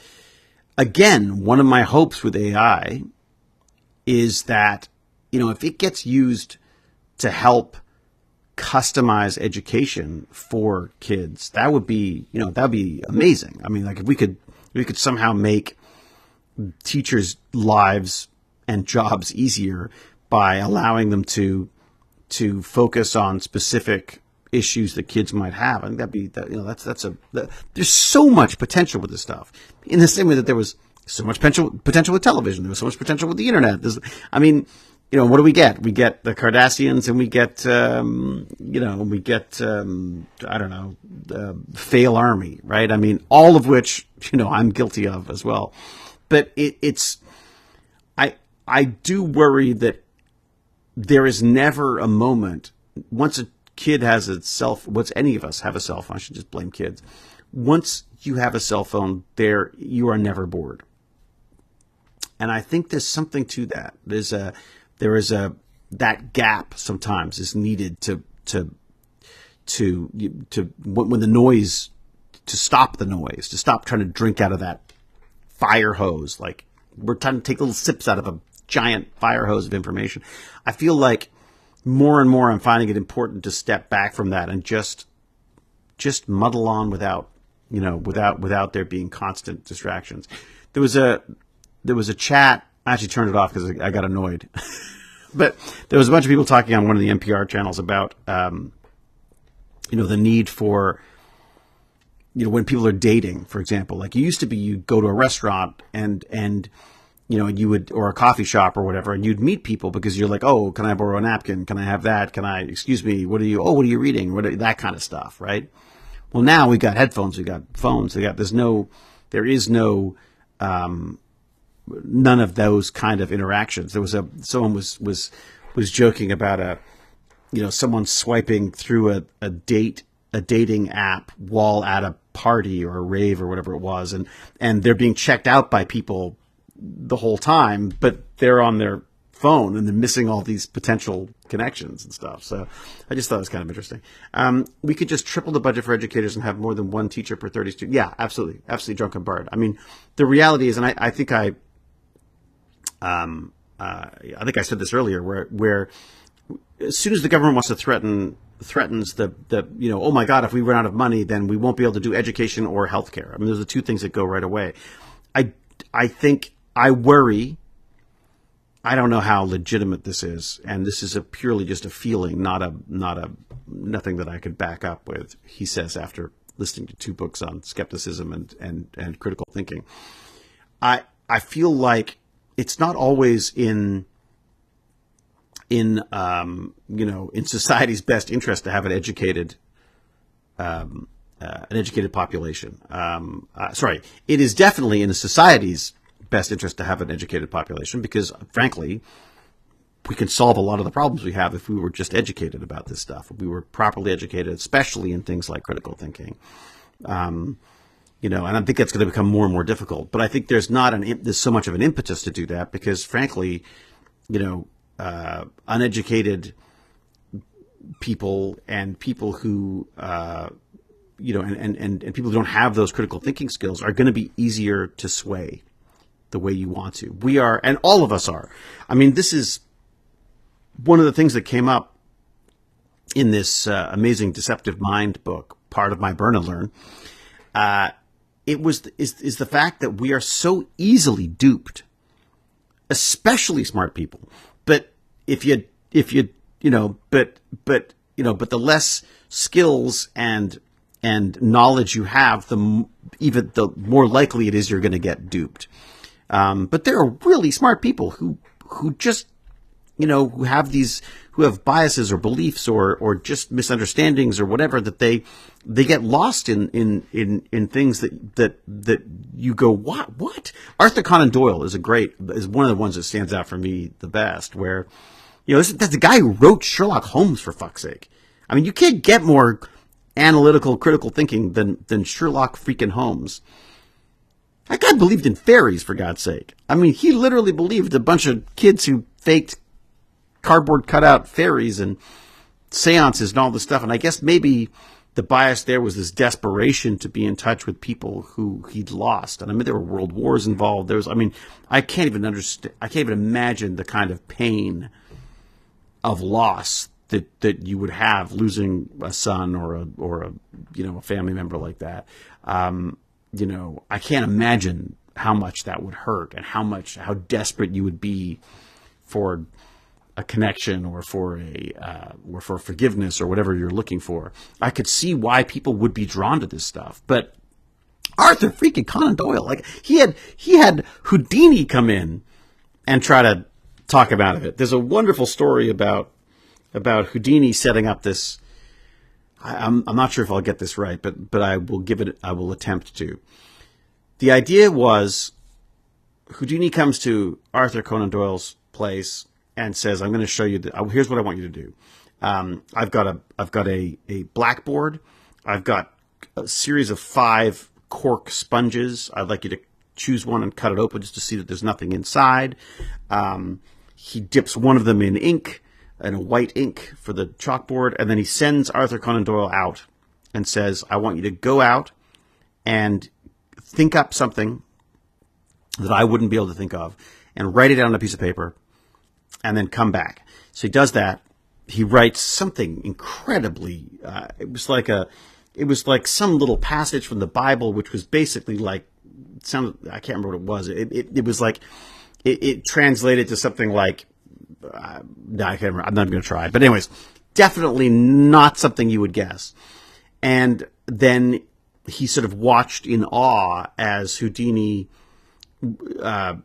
again, one of my hopes with AI is that, if it gets used to help customize education for kids, that would be amazing. I mean, like if we could somehow make teachers' lives and jobs easier by allowing them to focus on specific issues that kids might have. I think there's so much potential with this stuff. In the same way that there was so much potential with television, there was so much potential with the internet. What do we get? We get the Kardashians, and we get, Fail Army, right? I mean, all of which, I'm guilty of as well. But I do worry that there is never a moment, once a kid has a once any of us have a cell phone, I should just blame kids. Once you have a cell phone, you are never bored. And I think there's something to that. That gap sometimes is needed to when the noise, to stop the noise, to stop trying to drink out of that fire hose. Like, we're trying to take little sips out of a giant fire hose of information. I feel like more and more I'm finding it important to step back from that and just muddle on without there being constant distractions. There was a chat. I actually turned it off because I got annoyed. But there was a bunch of people talking on one of the NPR channels about, the need for, when people are dating, for example. Like, it used to be you'd go to a restaurant and you would, or a coffee shop or whatever, and you'd meet people because you're like, oh, can I borrow a napkin? Can I have that? Excuse me, what are you reading? That kind of stuff, right? Well, now we got headphones, we got phones, there is no, none of those kind of interactions. Someone was joking about someone swiping through a dating app while at a party or a rave or whatever it was, and they're being checked out by people the whole time, but they're on their phone and they're missing all these potential connections and stuff. So I just thought it was kind of interesting. We could just triple the budget for educators and have more than one teacher per 30 students. Yeah, absolutely. Absolutely, drunken Bard. I mean, the reality is, and I think I said this earlier, where as soon as the government wants to threatens the oh my God, if we run out of money, then we won't be able to do education or healthcare. I mean, those are the two things that go right away. I worry. I don't know how legitimate this is, and this is purely just a feeling, nothing that I could back up with. He says after listening to 2 books on skepticism and critical thinking. I feel like it's not always in society's best interest to have an educated population. It is definitely in the society's best interest to have an educated population because, frankly, we can solve a lot of the problems we have if we were just educated about this stuff. If we were properly educated, especially in things like critical thinking. And I think that's going to become more and more difficult. But I think there's so much of an impetus to do that because, frankly, uneducated people and people who, and people who don't have those critical thinking skills are going to be easier to sway the way you want to. We are, and all of us are. I mean, this is one of the things that came up in this amazing Deceptive Mind book, part of my Burn&Learn. Is the fact that we are so easily duped, especially smart people. But but the less skills and knowledge you have, the more likely it is you're going to get duped. But there are really smart people who just, who have biases or beliefs or just misunderstandings or whatever, that they get lost in things that you go, what? Arthur Conan Doyle is one of the ones that stands out for me the best, where, that's the guy who wrote Sherlock Holmes, for fuck's sake. I mean, you can't get more analytical, critical thinking than Sherlock freaking Holmes. That guy believed in fairies, for God's sake. I mean, he literally believed a bunch of kids who faked cardboard cutout fairies and seances and all this stuff. And I guess maybe the bias there was this desperation to be in touch with people who he'd lost. And I mean, there were world wars involved. I can't even imagine the kind of pain of loss that you would have losing a son or a family member like that. I can't imagine how much that would hurt and how desperate you would be for a connection or for forgiveness or whatever you're looking for. I could see why people would be drawn to this stuff. But Arthur freaking Conan Doyle, like he had Houdini come in and try to talk him out of it. There's a wonderful story about Houdini setting up this. I'm not sure if I'll get this right, but I will attempt to. The idea was Houdini comes to Arthur Conan Doyle's place and says, I'm going to show you, here's what I want you to do. I've got a blackboard. I've got a series of 5 cork sponges. I'd like you to choose one and cut it open just to see that there's nothing inside. He dips one of them in ink, in a white ink for the chalkboard, and then he sends Arthur Conan Doyle out and says, I want you to go out and think up something that I wouldn't be able to think of and write it down on a piece of paper and then come back. So he does that. He writes something incredibly, it was like some little passage from the Bible, which was basically like, I can't remember what it was. It was like, it translated to something like, no, I can't remember. I'm not going to try. But anyways, definitely not something you would guess. And then he sort of watched in awe as Houdini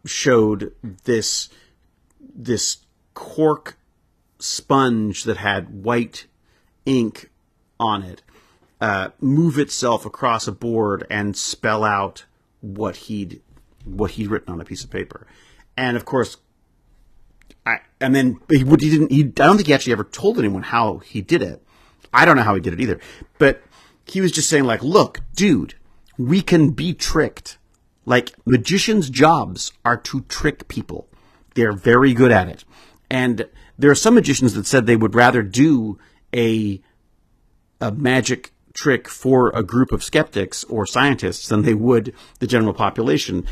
showed this cork sponge that had white ink on it move itself across a board and spell out what he'd written on a piece of paper. And of course, I don't think he actually ever told anyone how he did it. I don't know how he did it either. But he was just saying, like, look, dude, we can be tricked. Like, magicians' jobs are to trick people. They're very good at it. And there are some magicians that said they would rather do a magic trick for a group of skeptics or scientists than they would the general population,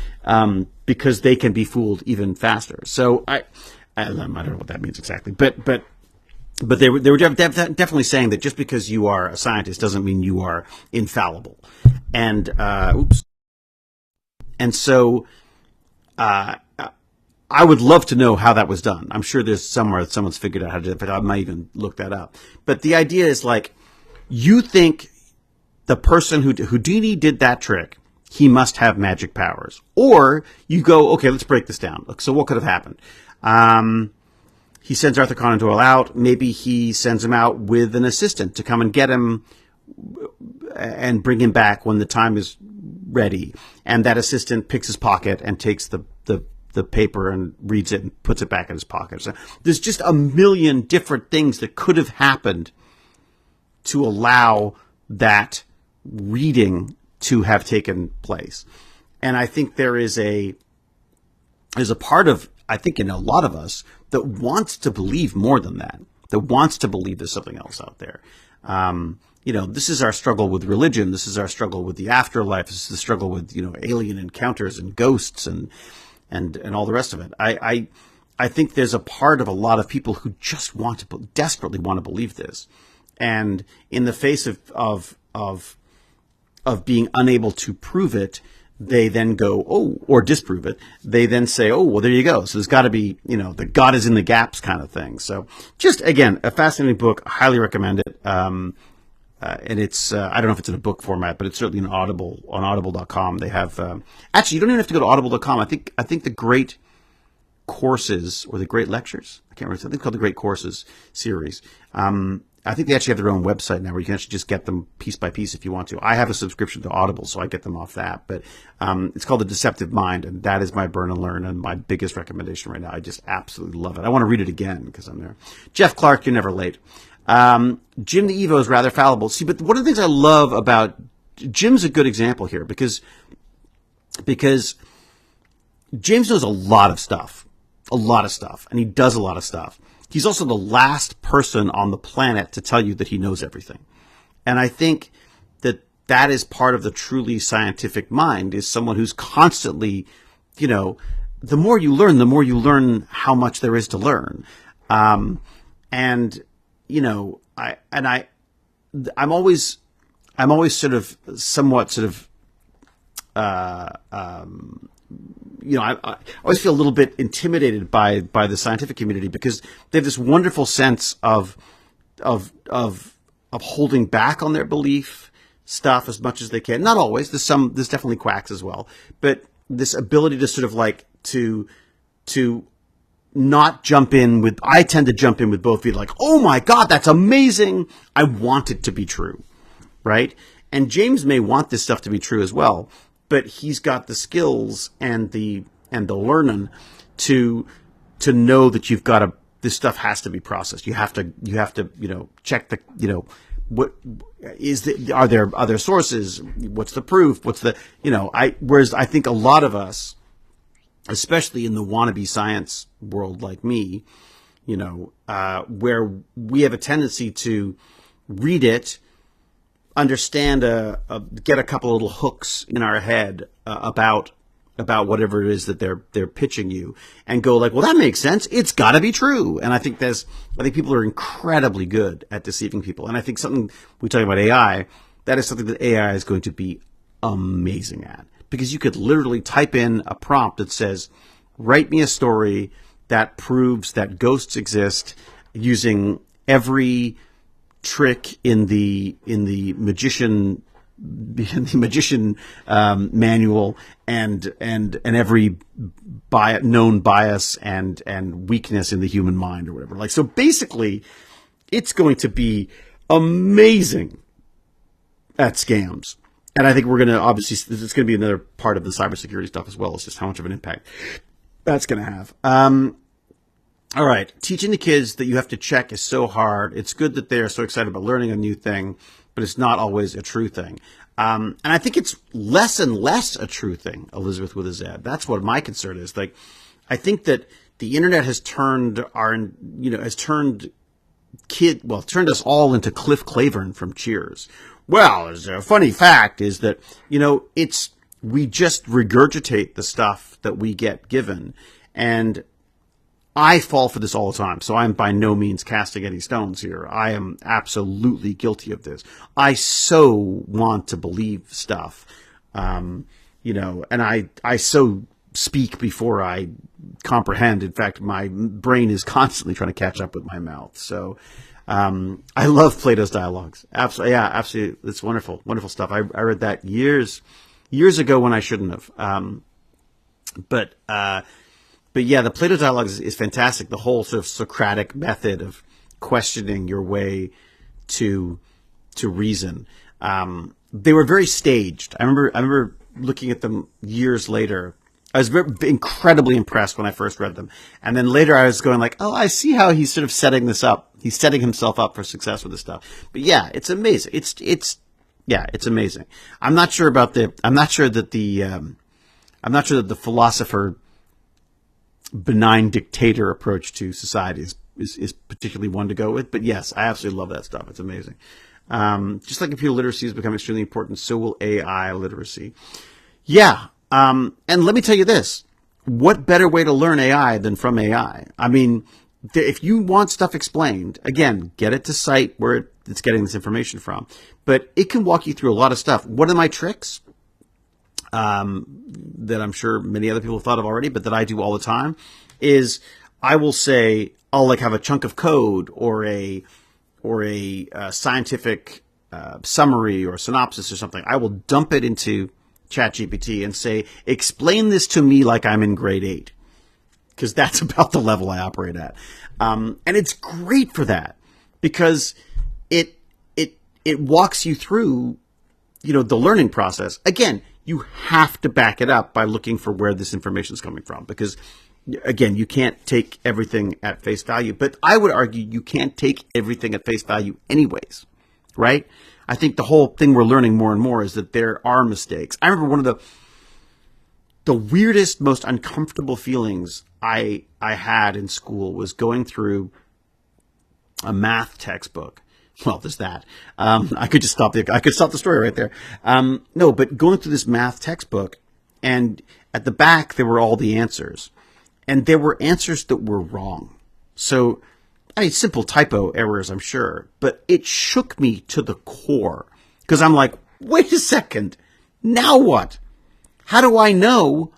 because they can be fooled even faster. So I don't know what that means exactly, but they were definitely saying that just because you are a scientist doesn't mean you are infallible. And so I would love to know how that was done. I'm sure there's somewhere that someone's figured out how to do it, but I might even look that up. But the idea is, like, you think the person who Houdini did that trick, he must have magic powers. Or you go, okay, let's break this down. So what could have happened? He sends Arthur Conan Doyle out. Maybe he sends him out with an assistant to come and get him and bring him back when the time is ready. And that assistant picks his pocket and takes the paper and reads it and puts it back in his pocket. So there's just a million different things that could have happened to allow that reading to have taken place. And I think there's a part of, I think, in a lot of us that wants to believe more than that wants to believe there's something else out there. This is our struggle with religion. This is our struggle with the afterlife. This is the struggle with, alien encounters and ghosts and all the rest of it. I think there's a part of a lot of people who just desperately want to believe this. And in the face of being unable to prove it, they then go, or disprove it. They then say, well, there you go. So there's got to be, the God is in the gaps kind of thing. So just, again, a fascinating book. I highly recommend it. And it's, I don't know if it's in a book format, but it's certainly on audible.com. They have, actually, you don't even have to go to audible.com. I think the Great Courses or the Great Lectures, I can't remember, I think it's called the Great Courses series. I think they actually have their own website now where you can actually just get them piece by piece if you want to. I have a subscription to Audible, so I get them off that. But it's called The Deceptive Mind, and that is my Burn and Learn and my biggest recommendation right now. I just absolutely love it. I want to read it again because I'm there. Jeff Clark, you're never late. Jim the Evo is rather fallible. See, but one of the things I love about Jim's a good example here because James knows a lot of stuff, and he does a lot of stuff. He's also the last person on the planet to tell you that he knows everything. And I think that is part of the truly scientific mind, is someone who's constantly, the more you learn how much there is to learn. I'm always sort of somewhat sort of, I always feel a little bit intimidated by the scientific community because they have this wonderful sense of holding back on their belief stuff as much as they can. Not always. There's definitely quacks as well, but this ability to sort of like to not jump in with. I tend to jump in with both feet, like, oh my God, that's amazing. I want it to be true, right? And James may want this stuff to be true as well. But he's got the skills and the learning to know that you've got this stuff has to be processed. You have to, check the, what is the, are there other sources? What's the proof? What's the, whereas I think a lot of us, especially in the wannabe science world like me, where we have a tendency to read it, understand, get a couple of little hooks in our head about whatever it is that they're pitching you, and go like, well, that makes sense. It's got to be true. And I think people are incredibly good at deceiving people. And I think something we talk about AI, that is something that AI is going to be amazing at, because you could literally type in a prompt that says, write me a story that proves that ghosts exist using every trick in the magician manual and every known bias and weakness in the human mind or whatever. Like, so basically it's going to be amazing at scams. And I think we're going to, obviously, it's going to be another part of the cybersecurity stuff as well. It's just how much of an impact that's going to have. All right. Teaching the kids that you have to check is so hard. It's good that they're so excited about learning a new thing, but it's not always a true thing. And I think it's less and less a true thing, Elizabeth with a Z. That's what my concern is. Like, I think that the internet has turned turned us all into Cliff Clavern from Cheers. Well, there's a funny fact is that, we just regurgitate the stuff that we get given. And I fall for this all the time, so I'm by no means casting any stones here. I am absolutely guilty of this. I so want to believe stuff, and I so speak before I comprehend. In fact, my brain is constantly trying to catch up with my mouth. So I love Plato's Dialogues. Absolutely, yeah, absolutely. It's wonderful, wonderful stuff. I read that years ago when I shouldn't have. But yeah, the Plato Dialogues is fantastic. The whole sort of Socratic method of questioning your way to reason. They were very staged. I remember looking at them years later. I was incredibly impressed when I first read them. And then later I was going like, oh, I see how he's sort of setting this up. He's setting himself up for success with this stuff. But yeah, it's amazing. It's amazing. I'm not sure that the philosopher benign dictator approach to society is particularly one to go with. But yes, I absolutely love that stuff. It's amazing. Just like computer literacy has become extremely important, so will AI literacy. Yeah. And let me tell you this. What better way to learn AI than from AI? I mean, if you want stuff explained, again, get it to cite where it's getting this information from. But it can walk you through a lot of stuff. One of my tricks that I'm sure many other people have thought of already, but that I do all the time, is I will say, I'll like have a chunk of code or a scientific summary or synopsis or something. I will dump it into ChatGPT and say, explain this to me like I'm in grade 8. Because that's about the level I operate at. And it's great for that because it walks you through, the learning process. Again, you have to back it up by looking for where this information is coming from, because again, you can't take everything at face value, but I would argue you can't take everything at face value anyways, right? I think the whole thing we're learning more and more is that there are mistakes. I remember one of the weirdest, most uncomfortable feelings I had in school was going through a math textbook. Well, there's that. I could stop the story right there. No, but going through this math textbook, and at the back there were all the answers, and there were answers that were wrong. So, I mean, simple typo errors, I'm sure, but it shook me to the core because I'm like, wait a second, now what? How do I know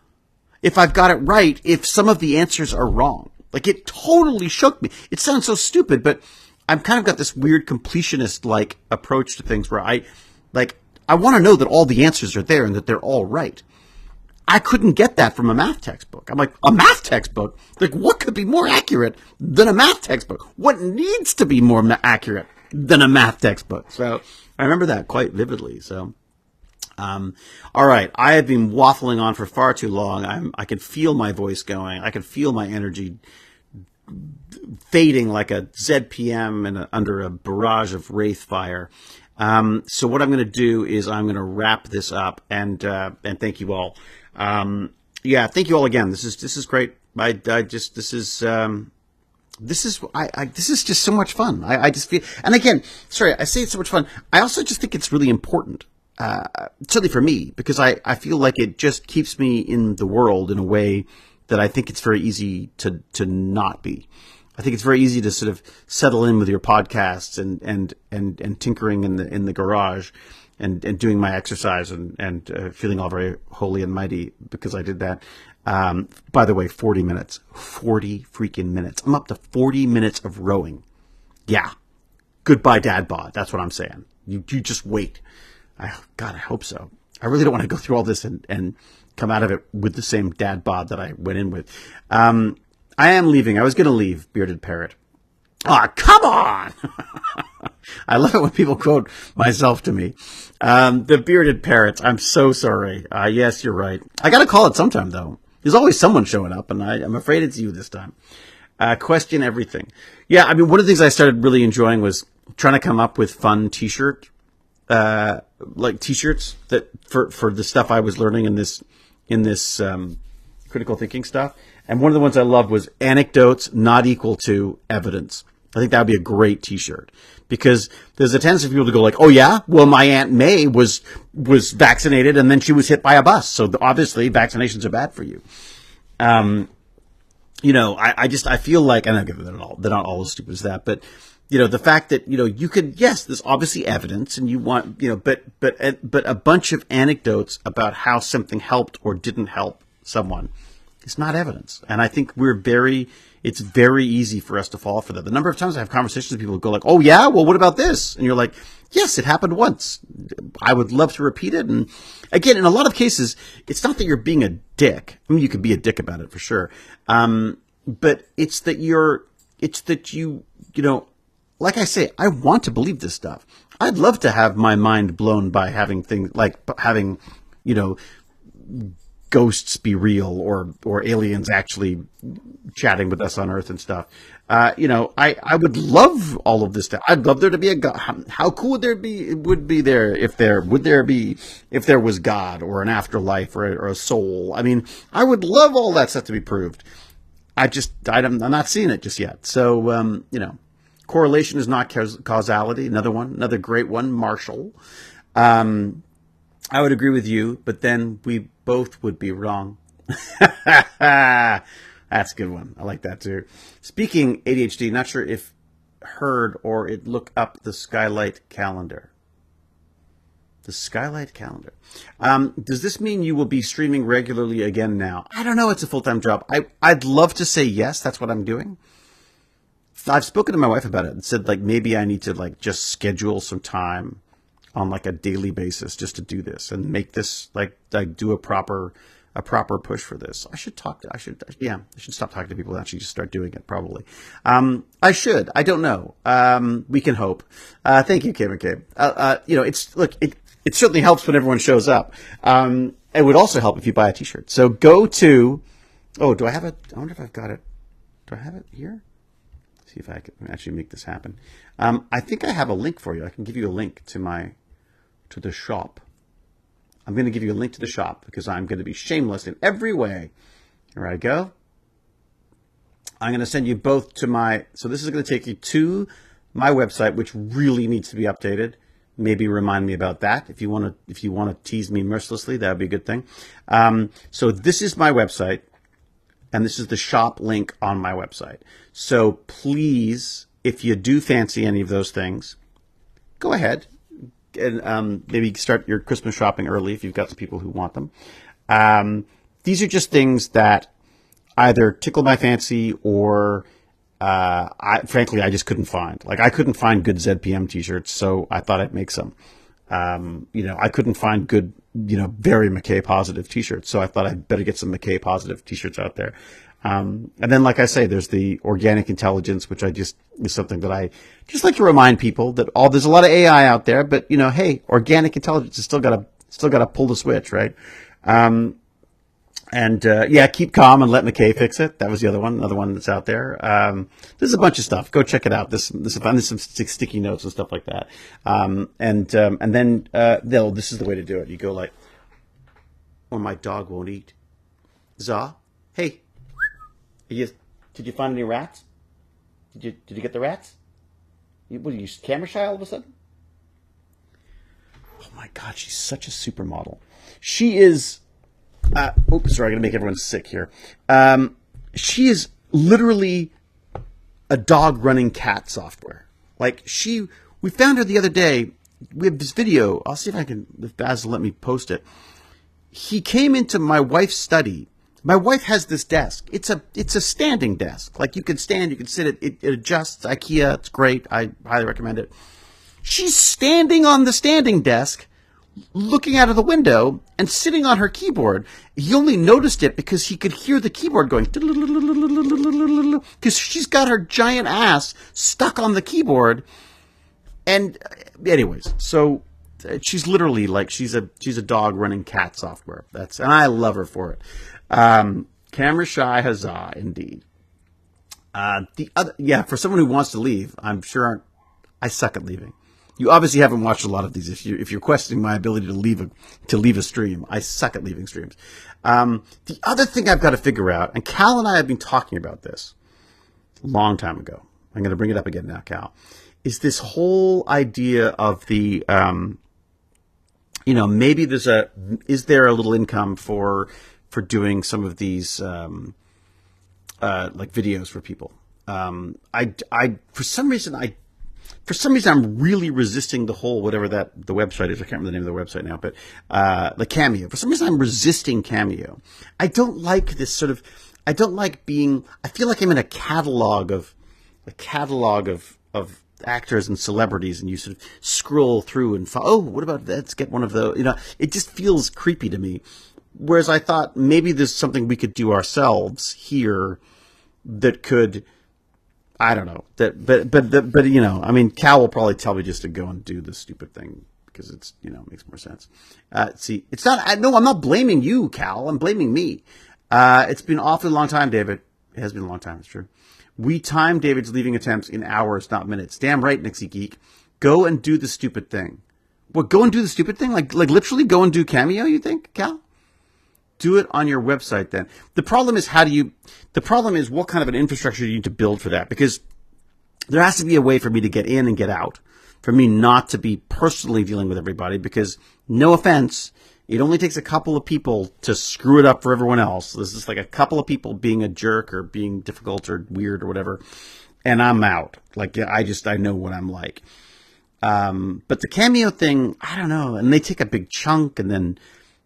if I've got it right if some of the answers are wrong? Like, it totally shook me. It sounds so stupid, but I've kind of got this weird completionist-like approach to things where I want to know that all the answers are there and that they're all right. I couldn't get that from a math textbook. I'm like, a math textbook? Like, what could be more accurate than a math textbook? What needs to be more accurate than a math textbook? So I remember that quite vividly. So, all right. I have been waffling on for far too long. I can feel my voice going. I can feel my energy fading like a ZPM under a barrage of wraith fire. So what I'm going to do is I'm going to wrap this up and thank you all. Thank you all again. This is great. This is just so much fun. I just feel, and again, sorry, I say it's so much fun. I also just think it's really important, certainly for me, because I feel like it just keeps me in the world in a way that I think it's very easy to not be. I think it's very easy to sort of settle in with your podcasts and tinkering in the garage and doing my exercise and feeling all very holy and mighty because I did that. By the way, 40 minutes. 40 freaking minutes. I'm up to 40 minutes of rowing. Yeah. Goodbye, dad bod. That's what I'm saying. You just wait. God, I hope so. I really don't want to go through all this and come out of it with the same dad bod that I went in with. I am leaving. I was going to leave, Bearded Parrot. Ah, come on! I love it when people quote myself to me. The Bearded Parrots. I'm so sorry. Yes, you're right. I got to call it sometime, though. There's always someone showing up, and I'm afraid it's you this time. Question everything. Yeah, I mean, one of the things I started really enjoying was trying to come up with fun T-shirts that for the stuff I was learning in this critical thinking stuff. And one of the ones I loved was anecdotes not equal to evidence. I think that would be a great T-shirt because there's a tendency for people to go like, oh yeah, well my Aunt May was vaccinated and then she was hit by a bus. So obviously vaccinations are bad for you. I feel like, and I get they're not all as stupid as that, but the fact that, you could, yes, there's obviously evidence and you want, but a bunch of anecdotes about how something helped or didn't help someone. It's not evidence. And I think it's very easy for us to fall for that. The number of times I have conversations with people who go like, oh yeah, well, what about this? And you're like, yes, it happened once. I would love to repeat it. And again, in a lot of cases, it's not that you're being a dick. I mean, you could be a dick about it for sure. But it's that you, like I say, I want to believe this stuff. I'd love to have my mind blown by having things like having, ghosts be real or aliens actually chatting with us on Earth and stuff. I would love all of this stuff. I'd love there to be a God. How cool would there if there was God or an afterlife or a soul? I mean, I would love all that stuff to be proved. I'm not seeing it just yet. So, correlation is not causality. Another great one, Marshall. I would agree with you, but then we both would be wrong. That's a good one. I like that too. Speaking ADHD, not sure if heard or it look up the Skylight calendar. The Skylight calendar. Does this mean you will be streaming regularly again now? I don't know. It's a full-time job. I'd love to say yes. That's what I'm doing. I've spoken to my wife about it and said like maybe I need to like just schedule some time on like a daily basis just to do this and make this like do a proper push for this. I should stop talking to people and actually just start doing it probably. I should. I don't know. We can hope. Thank you, Kim and Kim. It certainly helps when everyone shows up. It would also help if you buy a T-shirt. So go to, do I have it? I wonder if I've got it. Do I have it here? Let's see if I can actually make this happen. I think I have a link for you. I can give you a link to the shop. I'm going to give you a link to the shop because I'm going to be shameless in every way. Here I go. I'm going to send you both to so this is going to take you to my website, which really needs to be updated. Maybe remind me about that. If you want to tease me mercilessly, that would be a good thing. So this is my website and this is the shop link on my website. So please, if you do fancy any of those things, go ahead. And maybe start your Christmas shopping early if you've got some people who want them. These are just things that either tickle my fancy or, frankly, I just couldn't find. Like, I couldn't find good ZPM T-shirts, so I thought I'd make some. I couldn't find good, very McKay positive T-shirts, so I thought I'd better get some McKay positive T-shirts out there. And then, like I say, there's the organic intelligence, which is something that I just like to remind people that there's a lot of AI out there, but hey, organic intelligence is still got to pull the switch, right? And yeah, keep calm and let McKay fix it. That was the other one, another one that's out there. There's a bunch of stuff. Go check it out. This is fun. There's some sticky notes and stuff like that. And then this is the way to do it. You go like, or my dog won't eat. Za, hey, did you find any rats? Did you get the rats? What are you, camera shy all of a sudden? Oh my God, she's such a supermodel. She is. Sorry, I'm going to make everyone sick here. She is literally a dog running cat software. Like we found her the other day. We have this video. I'll see if Baz will let me post it. He came into my wife's study. My wife has this desk. It's a standing desk. Like you can stand, you can sit. It adjusts. IKEA. It's great. I highly recommend it. She's standing on the standing desk, looking out of the window and sitting on her keyboard. He only noticed it because he could hear the keyboard going because she's got her giant ass stuck on the keyboard. And anyways, so she's literally like she's a dog running cat software. And I love her for it. Camera shy, huzzah, indeed. For someone who wants to leave, I'm sure I suck at leaving. You obviously haven't watched a lot of these. If you're questioning my ability to leave a stream, I suck at leaving streams. The other thing I've got to figure out, and Cal and I have been talking about this a long time ago. I'm going to bring it up again now, Cal. Is this whole idea of the, maybe is there a little income for doing some of these like videos for people? For some reason I'm really resisting the whole whatever the website is. I can't remember the name of the website now, but the Cameo. For some reason I'm resisting Cameo. I don't like this sort of. I don't like being. I feel like I'm in a catalog of actors and celebrities, and you sort of scroll through and what about that? Let's get one of those. It just feels creepy to me. Whereas I thought maybe there's something we could do ourselves here that could. I don't know that, but I mean, Cal will probably tell me just to go and do the stupid thing because it's, makes more sense. See, it's not, no, I'm not blaming you, Cal. I'm blaming me. It's been an awfully long time, David. It has been a long time. It's true. We time David's leaving attempts in hours, not minutes. Damn right, Nixie Geek. Go and do the stupid thing. What? Go and do the stupid thing? Like literally go and do Cameo, you think, Cal? Do it on your website then. The problem is what kind of an infrastructure you need to build for that, because there has to be a way for me to get in and get out, for me not to be personally dealing with everybody, because no offense, it only takes a couple of people to screw it up for everyone else. This is like a couple of people being a jerk or being difficult or weird or whatever, and I'm out. Like I know what I'm like. But the Cameo thing, I don't know, and they take a big chunk, and then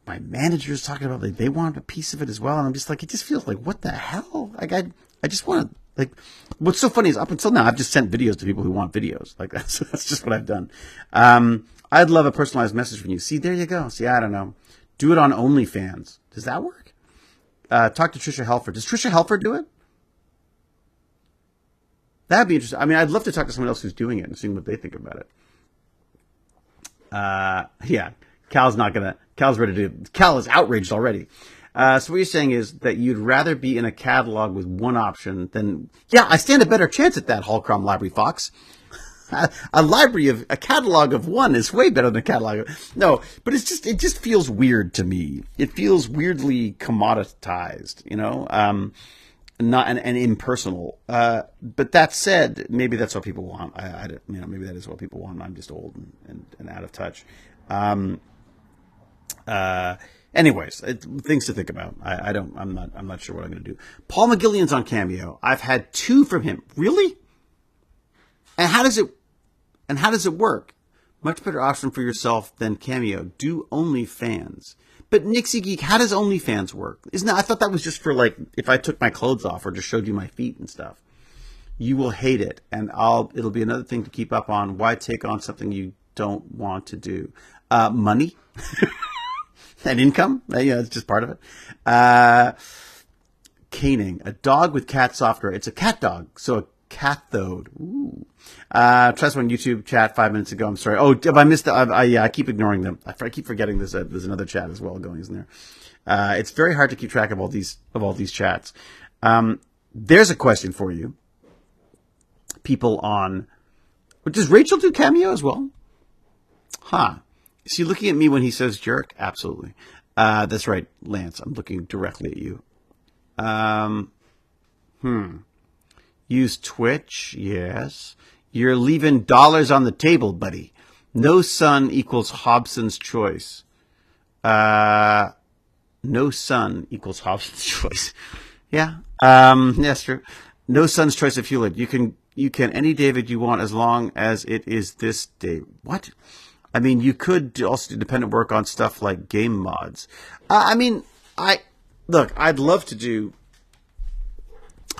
my manager's talking about they want a piece of it as well, and I'm just like, it just feels like, what the hell? Like I just want to, like, what's so funny is up until now I've just sent videos to people who want videos. Like that's just what I've done. I'd love a personalized message from you. See, there you go. See, I don't know. Do it on OnlyFans. Does that work? Talk to Trisha Helfer. Does Trisha Helfer do it? That'd be interesting. I mean, I'd love to talk to someone else who's doing it and seeing what they think about it. Yeah. Cal's ready to do. Cal is outraged already. So what you're saying is that you'd rather be in a catalog with one option than, yeah, I stand a better chance at that, Hallcrom Library Fox. A catalog of one is way better than a catalog of, no, but it just feels weird to me. It feels weirdly commoditized, not and impersonal. But that said, maybe that's what people want. Maybe that is what people want. I'm just old and out of touch. Anyways, things to think about. I'm not sure what I'm going to do. Paul McGillian's on Cameo. I've had 2 from him. Really? And how does it work? Much better option for yourself than Cameo. Do OnlyFans. But Nixie Geek, how does OnlyFans work? I thought that was just for like, if I took my clothes off or just showed you my feet and stuff. You will hate it. And it'll be another thing to keep up on. Why take on something you don't want to do? Money. And income, it's just part of it. Caning, a dog with cat software. It's a cat dog, so a cathode. Ooh. Trust on YouTube chat 5 minutes ago. I'm sorry. Oh, if I missed it, I keep ignoring them. I keep forgetting there's another chat as well going, isn't there? It's very hard to keep track of all these chats. There's a question for you. People on, does Rachel do Cameo as well? Huh. Is he looking at me when he says jerk? Absolutely. That's right, Lance. I'm looking directly at you. Use Twitch. Yes. You're leaving dollars on the table, buddy. No son equals Hobson's choice. No son equals Hobson's choice. Yeah. That's true. No son's choice of Hewlett. You can any David you want as long as it is this day. What? I mean, you could also do dependent work on stuff like game mods. I'd love to do.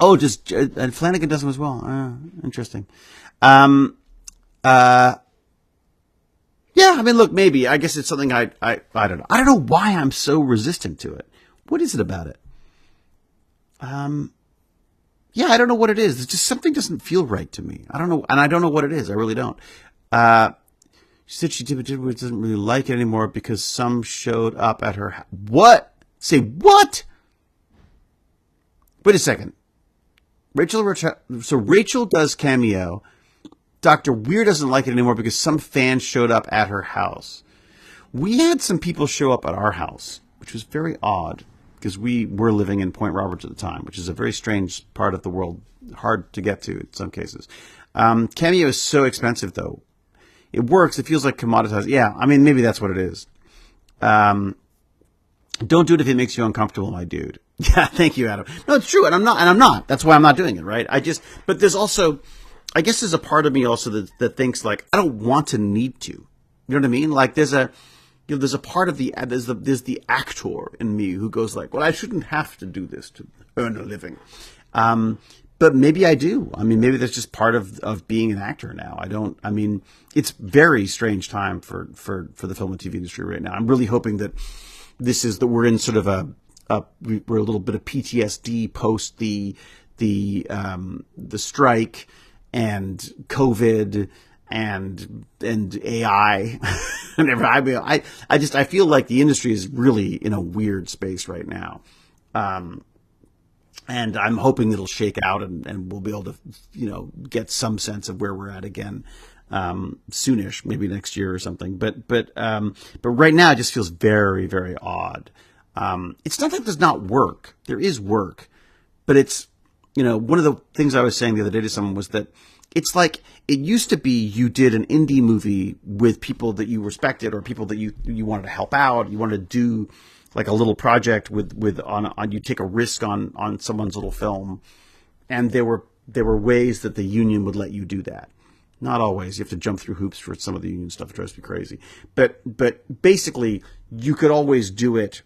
Oh, and Flanagan does them as well. Interesting. Yeah, I mean, look, maybe. I guess it's something I don't know. I don't know why I'm so resistant to it. What is it about it? Yeah, I don't know what it is. It's just something doesn't feel right to me. I don't know, and I don't know what it is. I really don't. She said she did, but doesn't really like it anymore because some showed up at her. What? Say what? Wait a second. So Rachel does Cameo. Dr. Weir doesn't like it anymore because some fans showed up at her house. We had some people show up at our house, which was very odd because we were living in Point Roberts at the time, which is a very strange part of the world, hard to get to in some cases. Cameo is so expensive, though. It works. It feels like commoditized. Yeah, I mean, maybe that's what it is. Don't do it if it makes you uncomfortable, my dude. Yeah, thank you, Adam. No, it's true, and I'm not. That's why I'm not doing it, right? But there's also, I guess there's a part of me also that thinks like I don't want to need to. You know what I mean? Like there's a part of there's the actor in me who goes like, well, I shouldn't have to do this to earn a living. But maybe I do. I mean, maybe that's just part of being an actor now. I mean, it's very strange time for the film and TV industry right now. I'm really hoping that we're in sort of we're a little bit of PTSD post the strike and COVID and AI and everything. I feel like the industry is really in a weird space right now. And I'm hoping it'll shake out and we'll be able to, get some sense of where we're at again, soonish, maybe next year or something. But right now it just feels very, very odd. It's not that there's not work. There is work, but it's, one of the things I was saying the other day to someone was that it's like it used to be you did an indie movie with people that you respected or people that you wanted to help out. You wanted to do like a little project on you take a risk on someone's little film, and there were ways that the union would let you do that. Not always. You have to jump through hoops for some of the union stuff. It drives me crazy. But basically, you could always do it.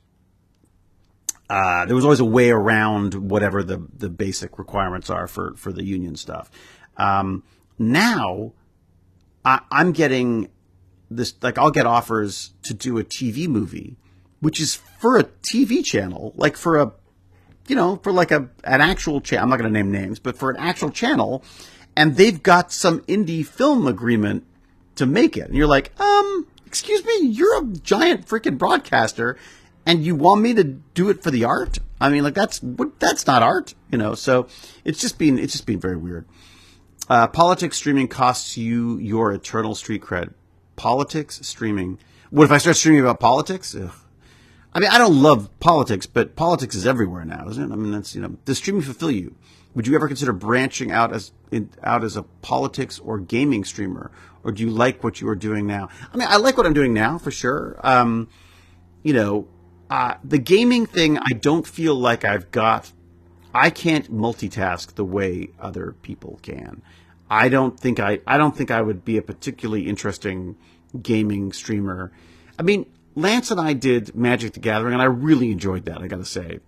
There was always a way around whatever the basic requirements are for the union stuff. Now, I'm getting this, like I'll get offers to do a TV movie, which is for a TV channel, like for an actual channel. I'm not going to name names, but for an actual channel, and they've got some indie film agreement to make it. And you're like, excuse me, you're a giant freaking broadcaster, and you want me to do it for the art? I mean, like that's not art, So it's just been very weird. Politics streaming costs you your eternal street cred. Politics streaming. What if I start streaming about politics? Ugh. I mean, I don't love politics, but politics is everywhere now, isn't it? I mean, that's, does streaming fulfill you? Would you ever consider branching out as a politics or gaming streamer? Or do you like what you are doing now? I mean, I like what I'm doing now for sure. The gaming thing, I don't feel like I can't multitask the way other people can. I don't think I would be a particularly interesting gaming streamer. I mean, Lance and I did Magic the Gathering, and I really enjoyed that, I gotta say.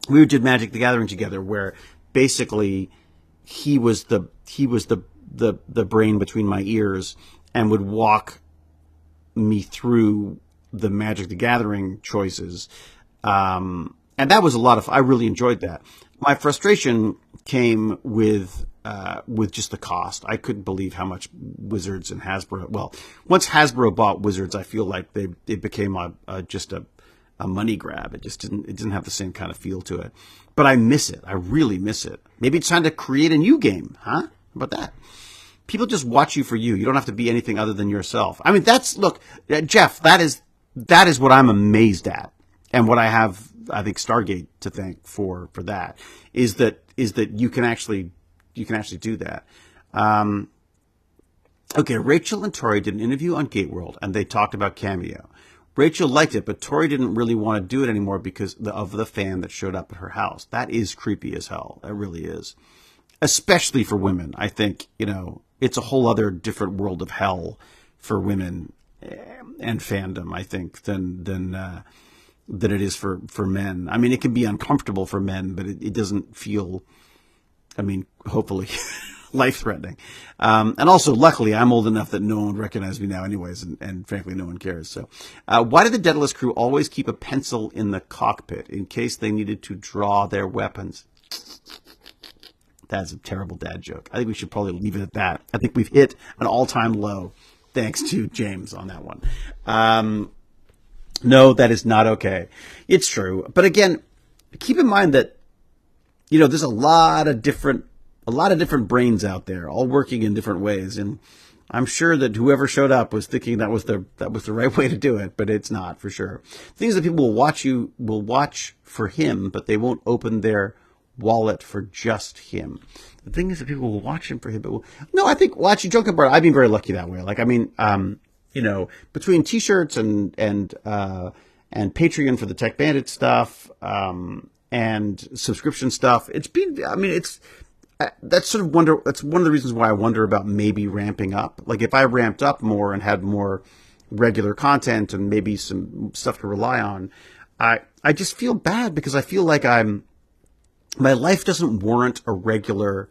We did Magic the Gathering together, where basically he was the brain between my ears and would walk me through the Magic the Gathering choices. And that was a lot of, I really enjoyed that. My frustration came with just the cost. I couldn't believe how much Wizards and Hasbro, well, once Hasbro bought Wizards, I feel like it became just a a money grab. It didn't have the same kind of feel to it. But I miss it. I really miss it. Maybe it's time to create a new game, huh? How about that? People just watch you for you. You don't have to be anything other than yourself. I mean, look, Jeff, that is what I'm amazed at. And what I have, I think, Stargate to thank for that is that you can actually do that. Okay, Rachel and Tori did an interview on Gateworld, and they talked about Cameo. Rachel liked it, but Tori didn't really want to do it anymore because of the fan that showed up at her house. That is creepy as hell. That really is. Especially for women. I think, it's a whole other different world of hell for women and fandom, I think, than it is for men. I mean, it can be uncomfortable for men, but it doesn't feel, hopefully, life-threatening. And also, luckily, I'm old enough that no one would recognize me now anyways, and frankly, no one cares. So, why did the Daedalus crew always keep a pencil in the cockpit in case they needed to draw their weapons? That's a terrible dad joke. I think we should probably leave it at that. I think we've hit an all-time low, thanks to James on that one. No, that is not okay. It's true. But again, keep in mind that, there's a lot of different brains out there, all working in different ways. And I'm sure that whoever showed up was thinking that was the right way to do it, but it's not for sure. Things that people will watch for him, but they won't open their wallet for just him. The thing is that people will watch him for him, but I think watching joking about it, I've been very lucky that way. Between t-shirts and Patreon for the Tech Bandit stuff, and subscription stuff, that's one of the reasons why I wonder about maybe ramping up. Like if I ramped up more and had more regular content and maybe some stuff to rely on, I just feel bad because I feel like my life doesn't warrant a regular.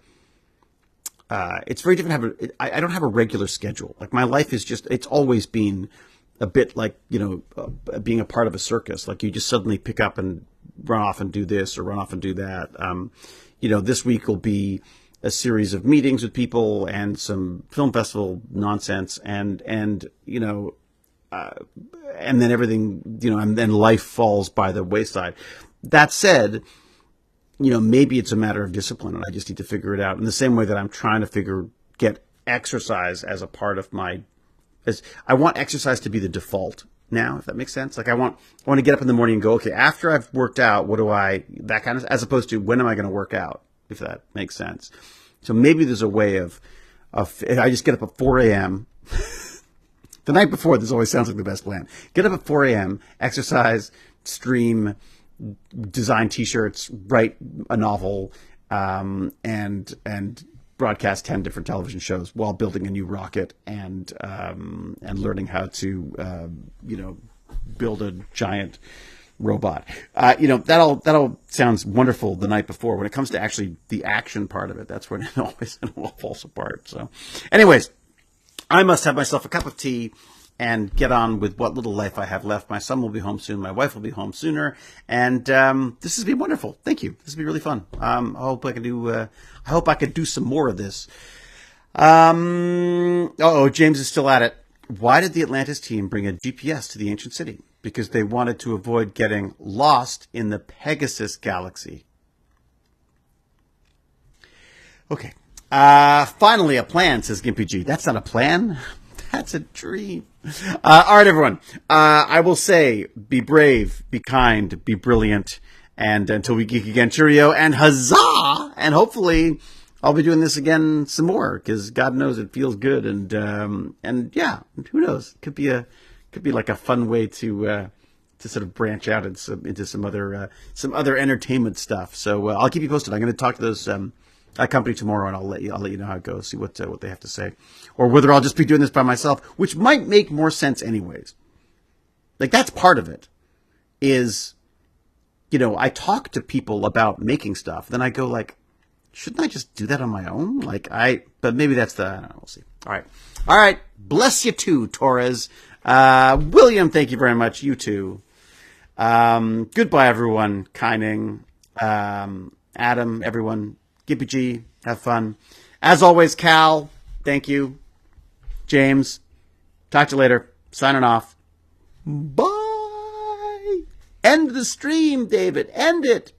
It's very different. I don't have a regular schedule. Like my life is it's always been a bit like, being a part of a circus. Like you just suddenly pick up and run off and do this or run off and do that. This week will be a series of meetings with people and some film festival nonsense and then everything, and then life falls by the wayside. That said, maybe it's a matter of discipline and I just need to figure it out in the same way that I'm trying to get exercise as a part of I want exercise to be the default now, if that makes sense. Like I want to get up in the morning and go, okay, after I've worked out, that kind of, as opposed to when am I going to work out, if that makes sense. So maybe there's a way of I just get up at 4 a.m. The night before, this always sounds like the best plan. Get up at 4 a.m., exercise, stream, design t-shirts, write a novel, and broadcast 10 different television shows while building a new rocket and learning how to build a giant robot. That all sounds wonderful the night before. When it comes to actually the action part of it, that's when it always falls apart. So anyways, I must have myself a cup of tea and get on with what little life I have left. My son will be home soon. My wife will be home sooner. And this has been wonderful. Thank you. This has been really fun. I hope I could do some more of this. James is still at it. Why did the Atlantis team bring a GPS to the ancient city? Because they wanted to avoid getting lost in the Pegasus galaxy. Okay. Finally, a plan, says Gimpy G. That's not a plan. That's a dream. All right, everyone. I will say, be brave, be kind, be brilliant, and until we geek again, cheerio, and huzzah! And hopefully, I'll be doing this again some more because God knows it feels good, and yeah, who knows? Could be like a fun way to sort of branch out into some other entertainment stuff. So I'll keep you posted. I'm going to talk to those. That company tomorrow, and I'll let you know how it goes. See what they have to say, or whether I'll just be doing this by myself, which might make more sense anyways. Like that's part of it. Is, I talk to people about making stuff, then I go like, shouldn't I just do that on my own? But maybe that's I don't know. We'll see. All right. Bless you too, Torres. William, thank you very much. You too. Goodbye, everyone. Kining, Adam, everyone. Gippy G, have fun. As always, Cal, thank you. James, talk to you later. Signing off. Bye. End the stream, David. End it.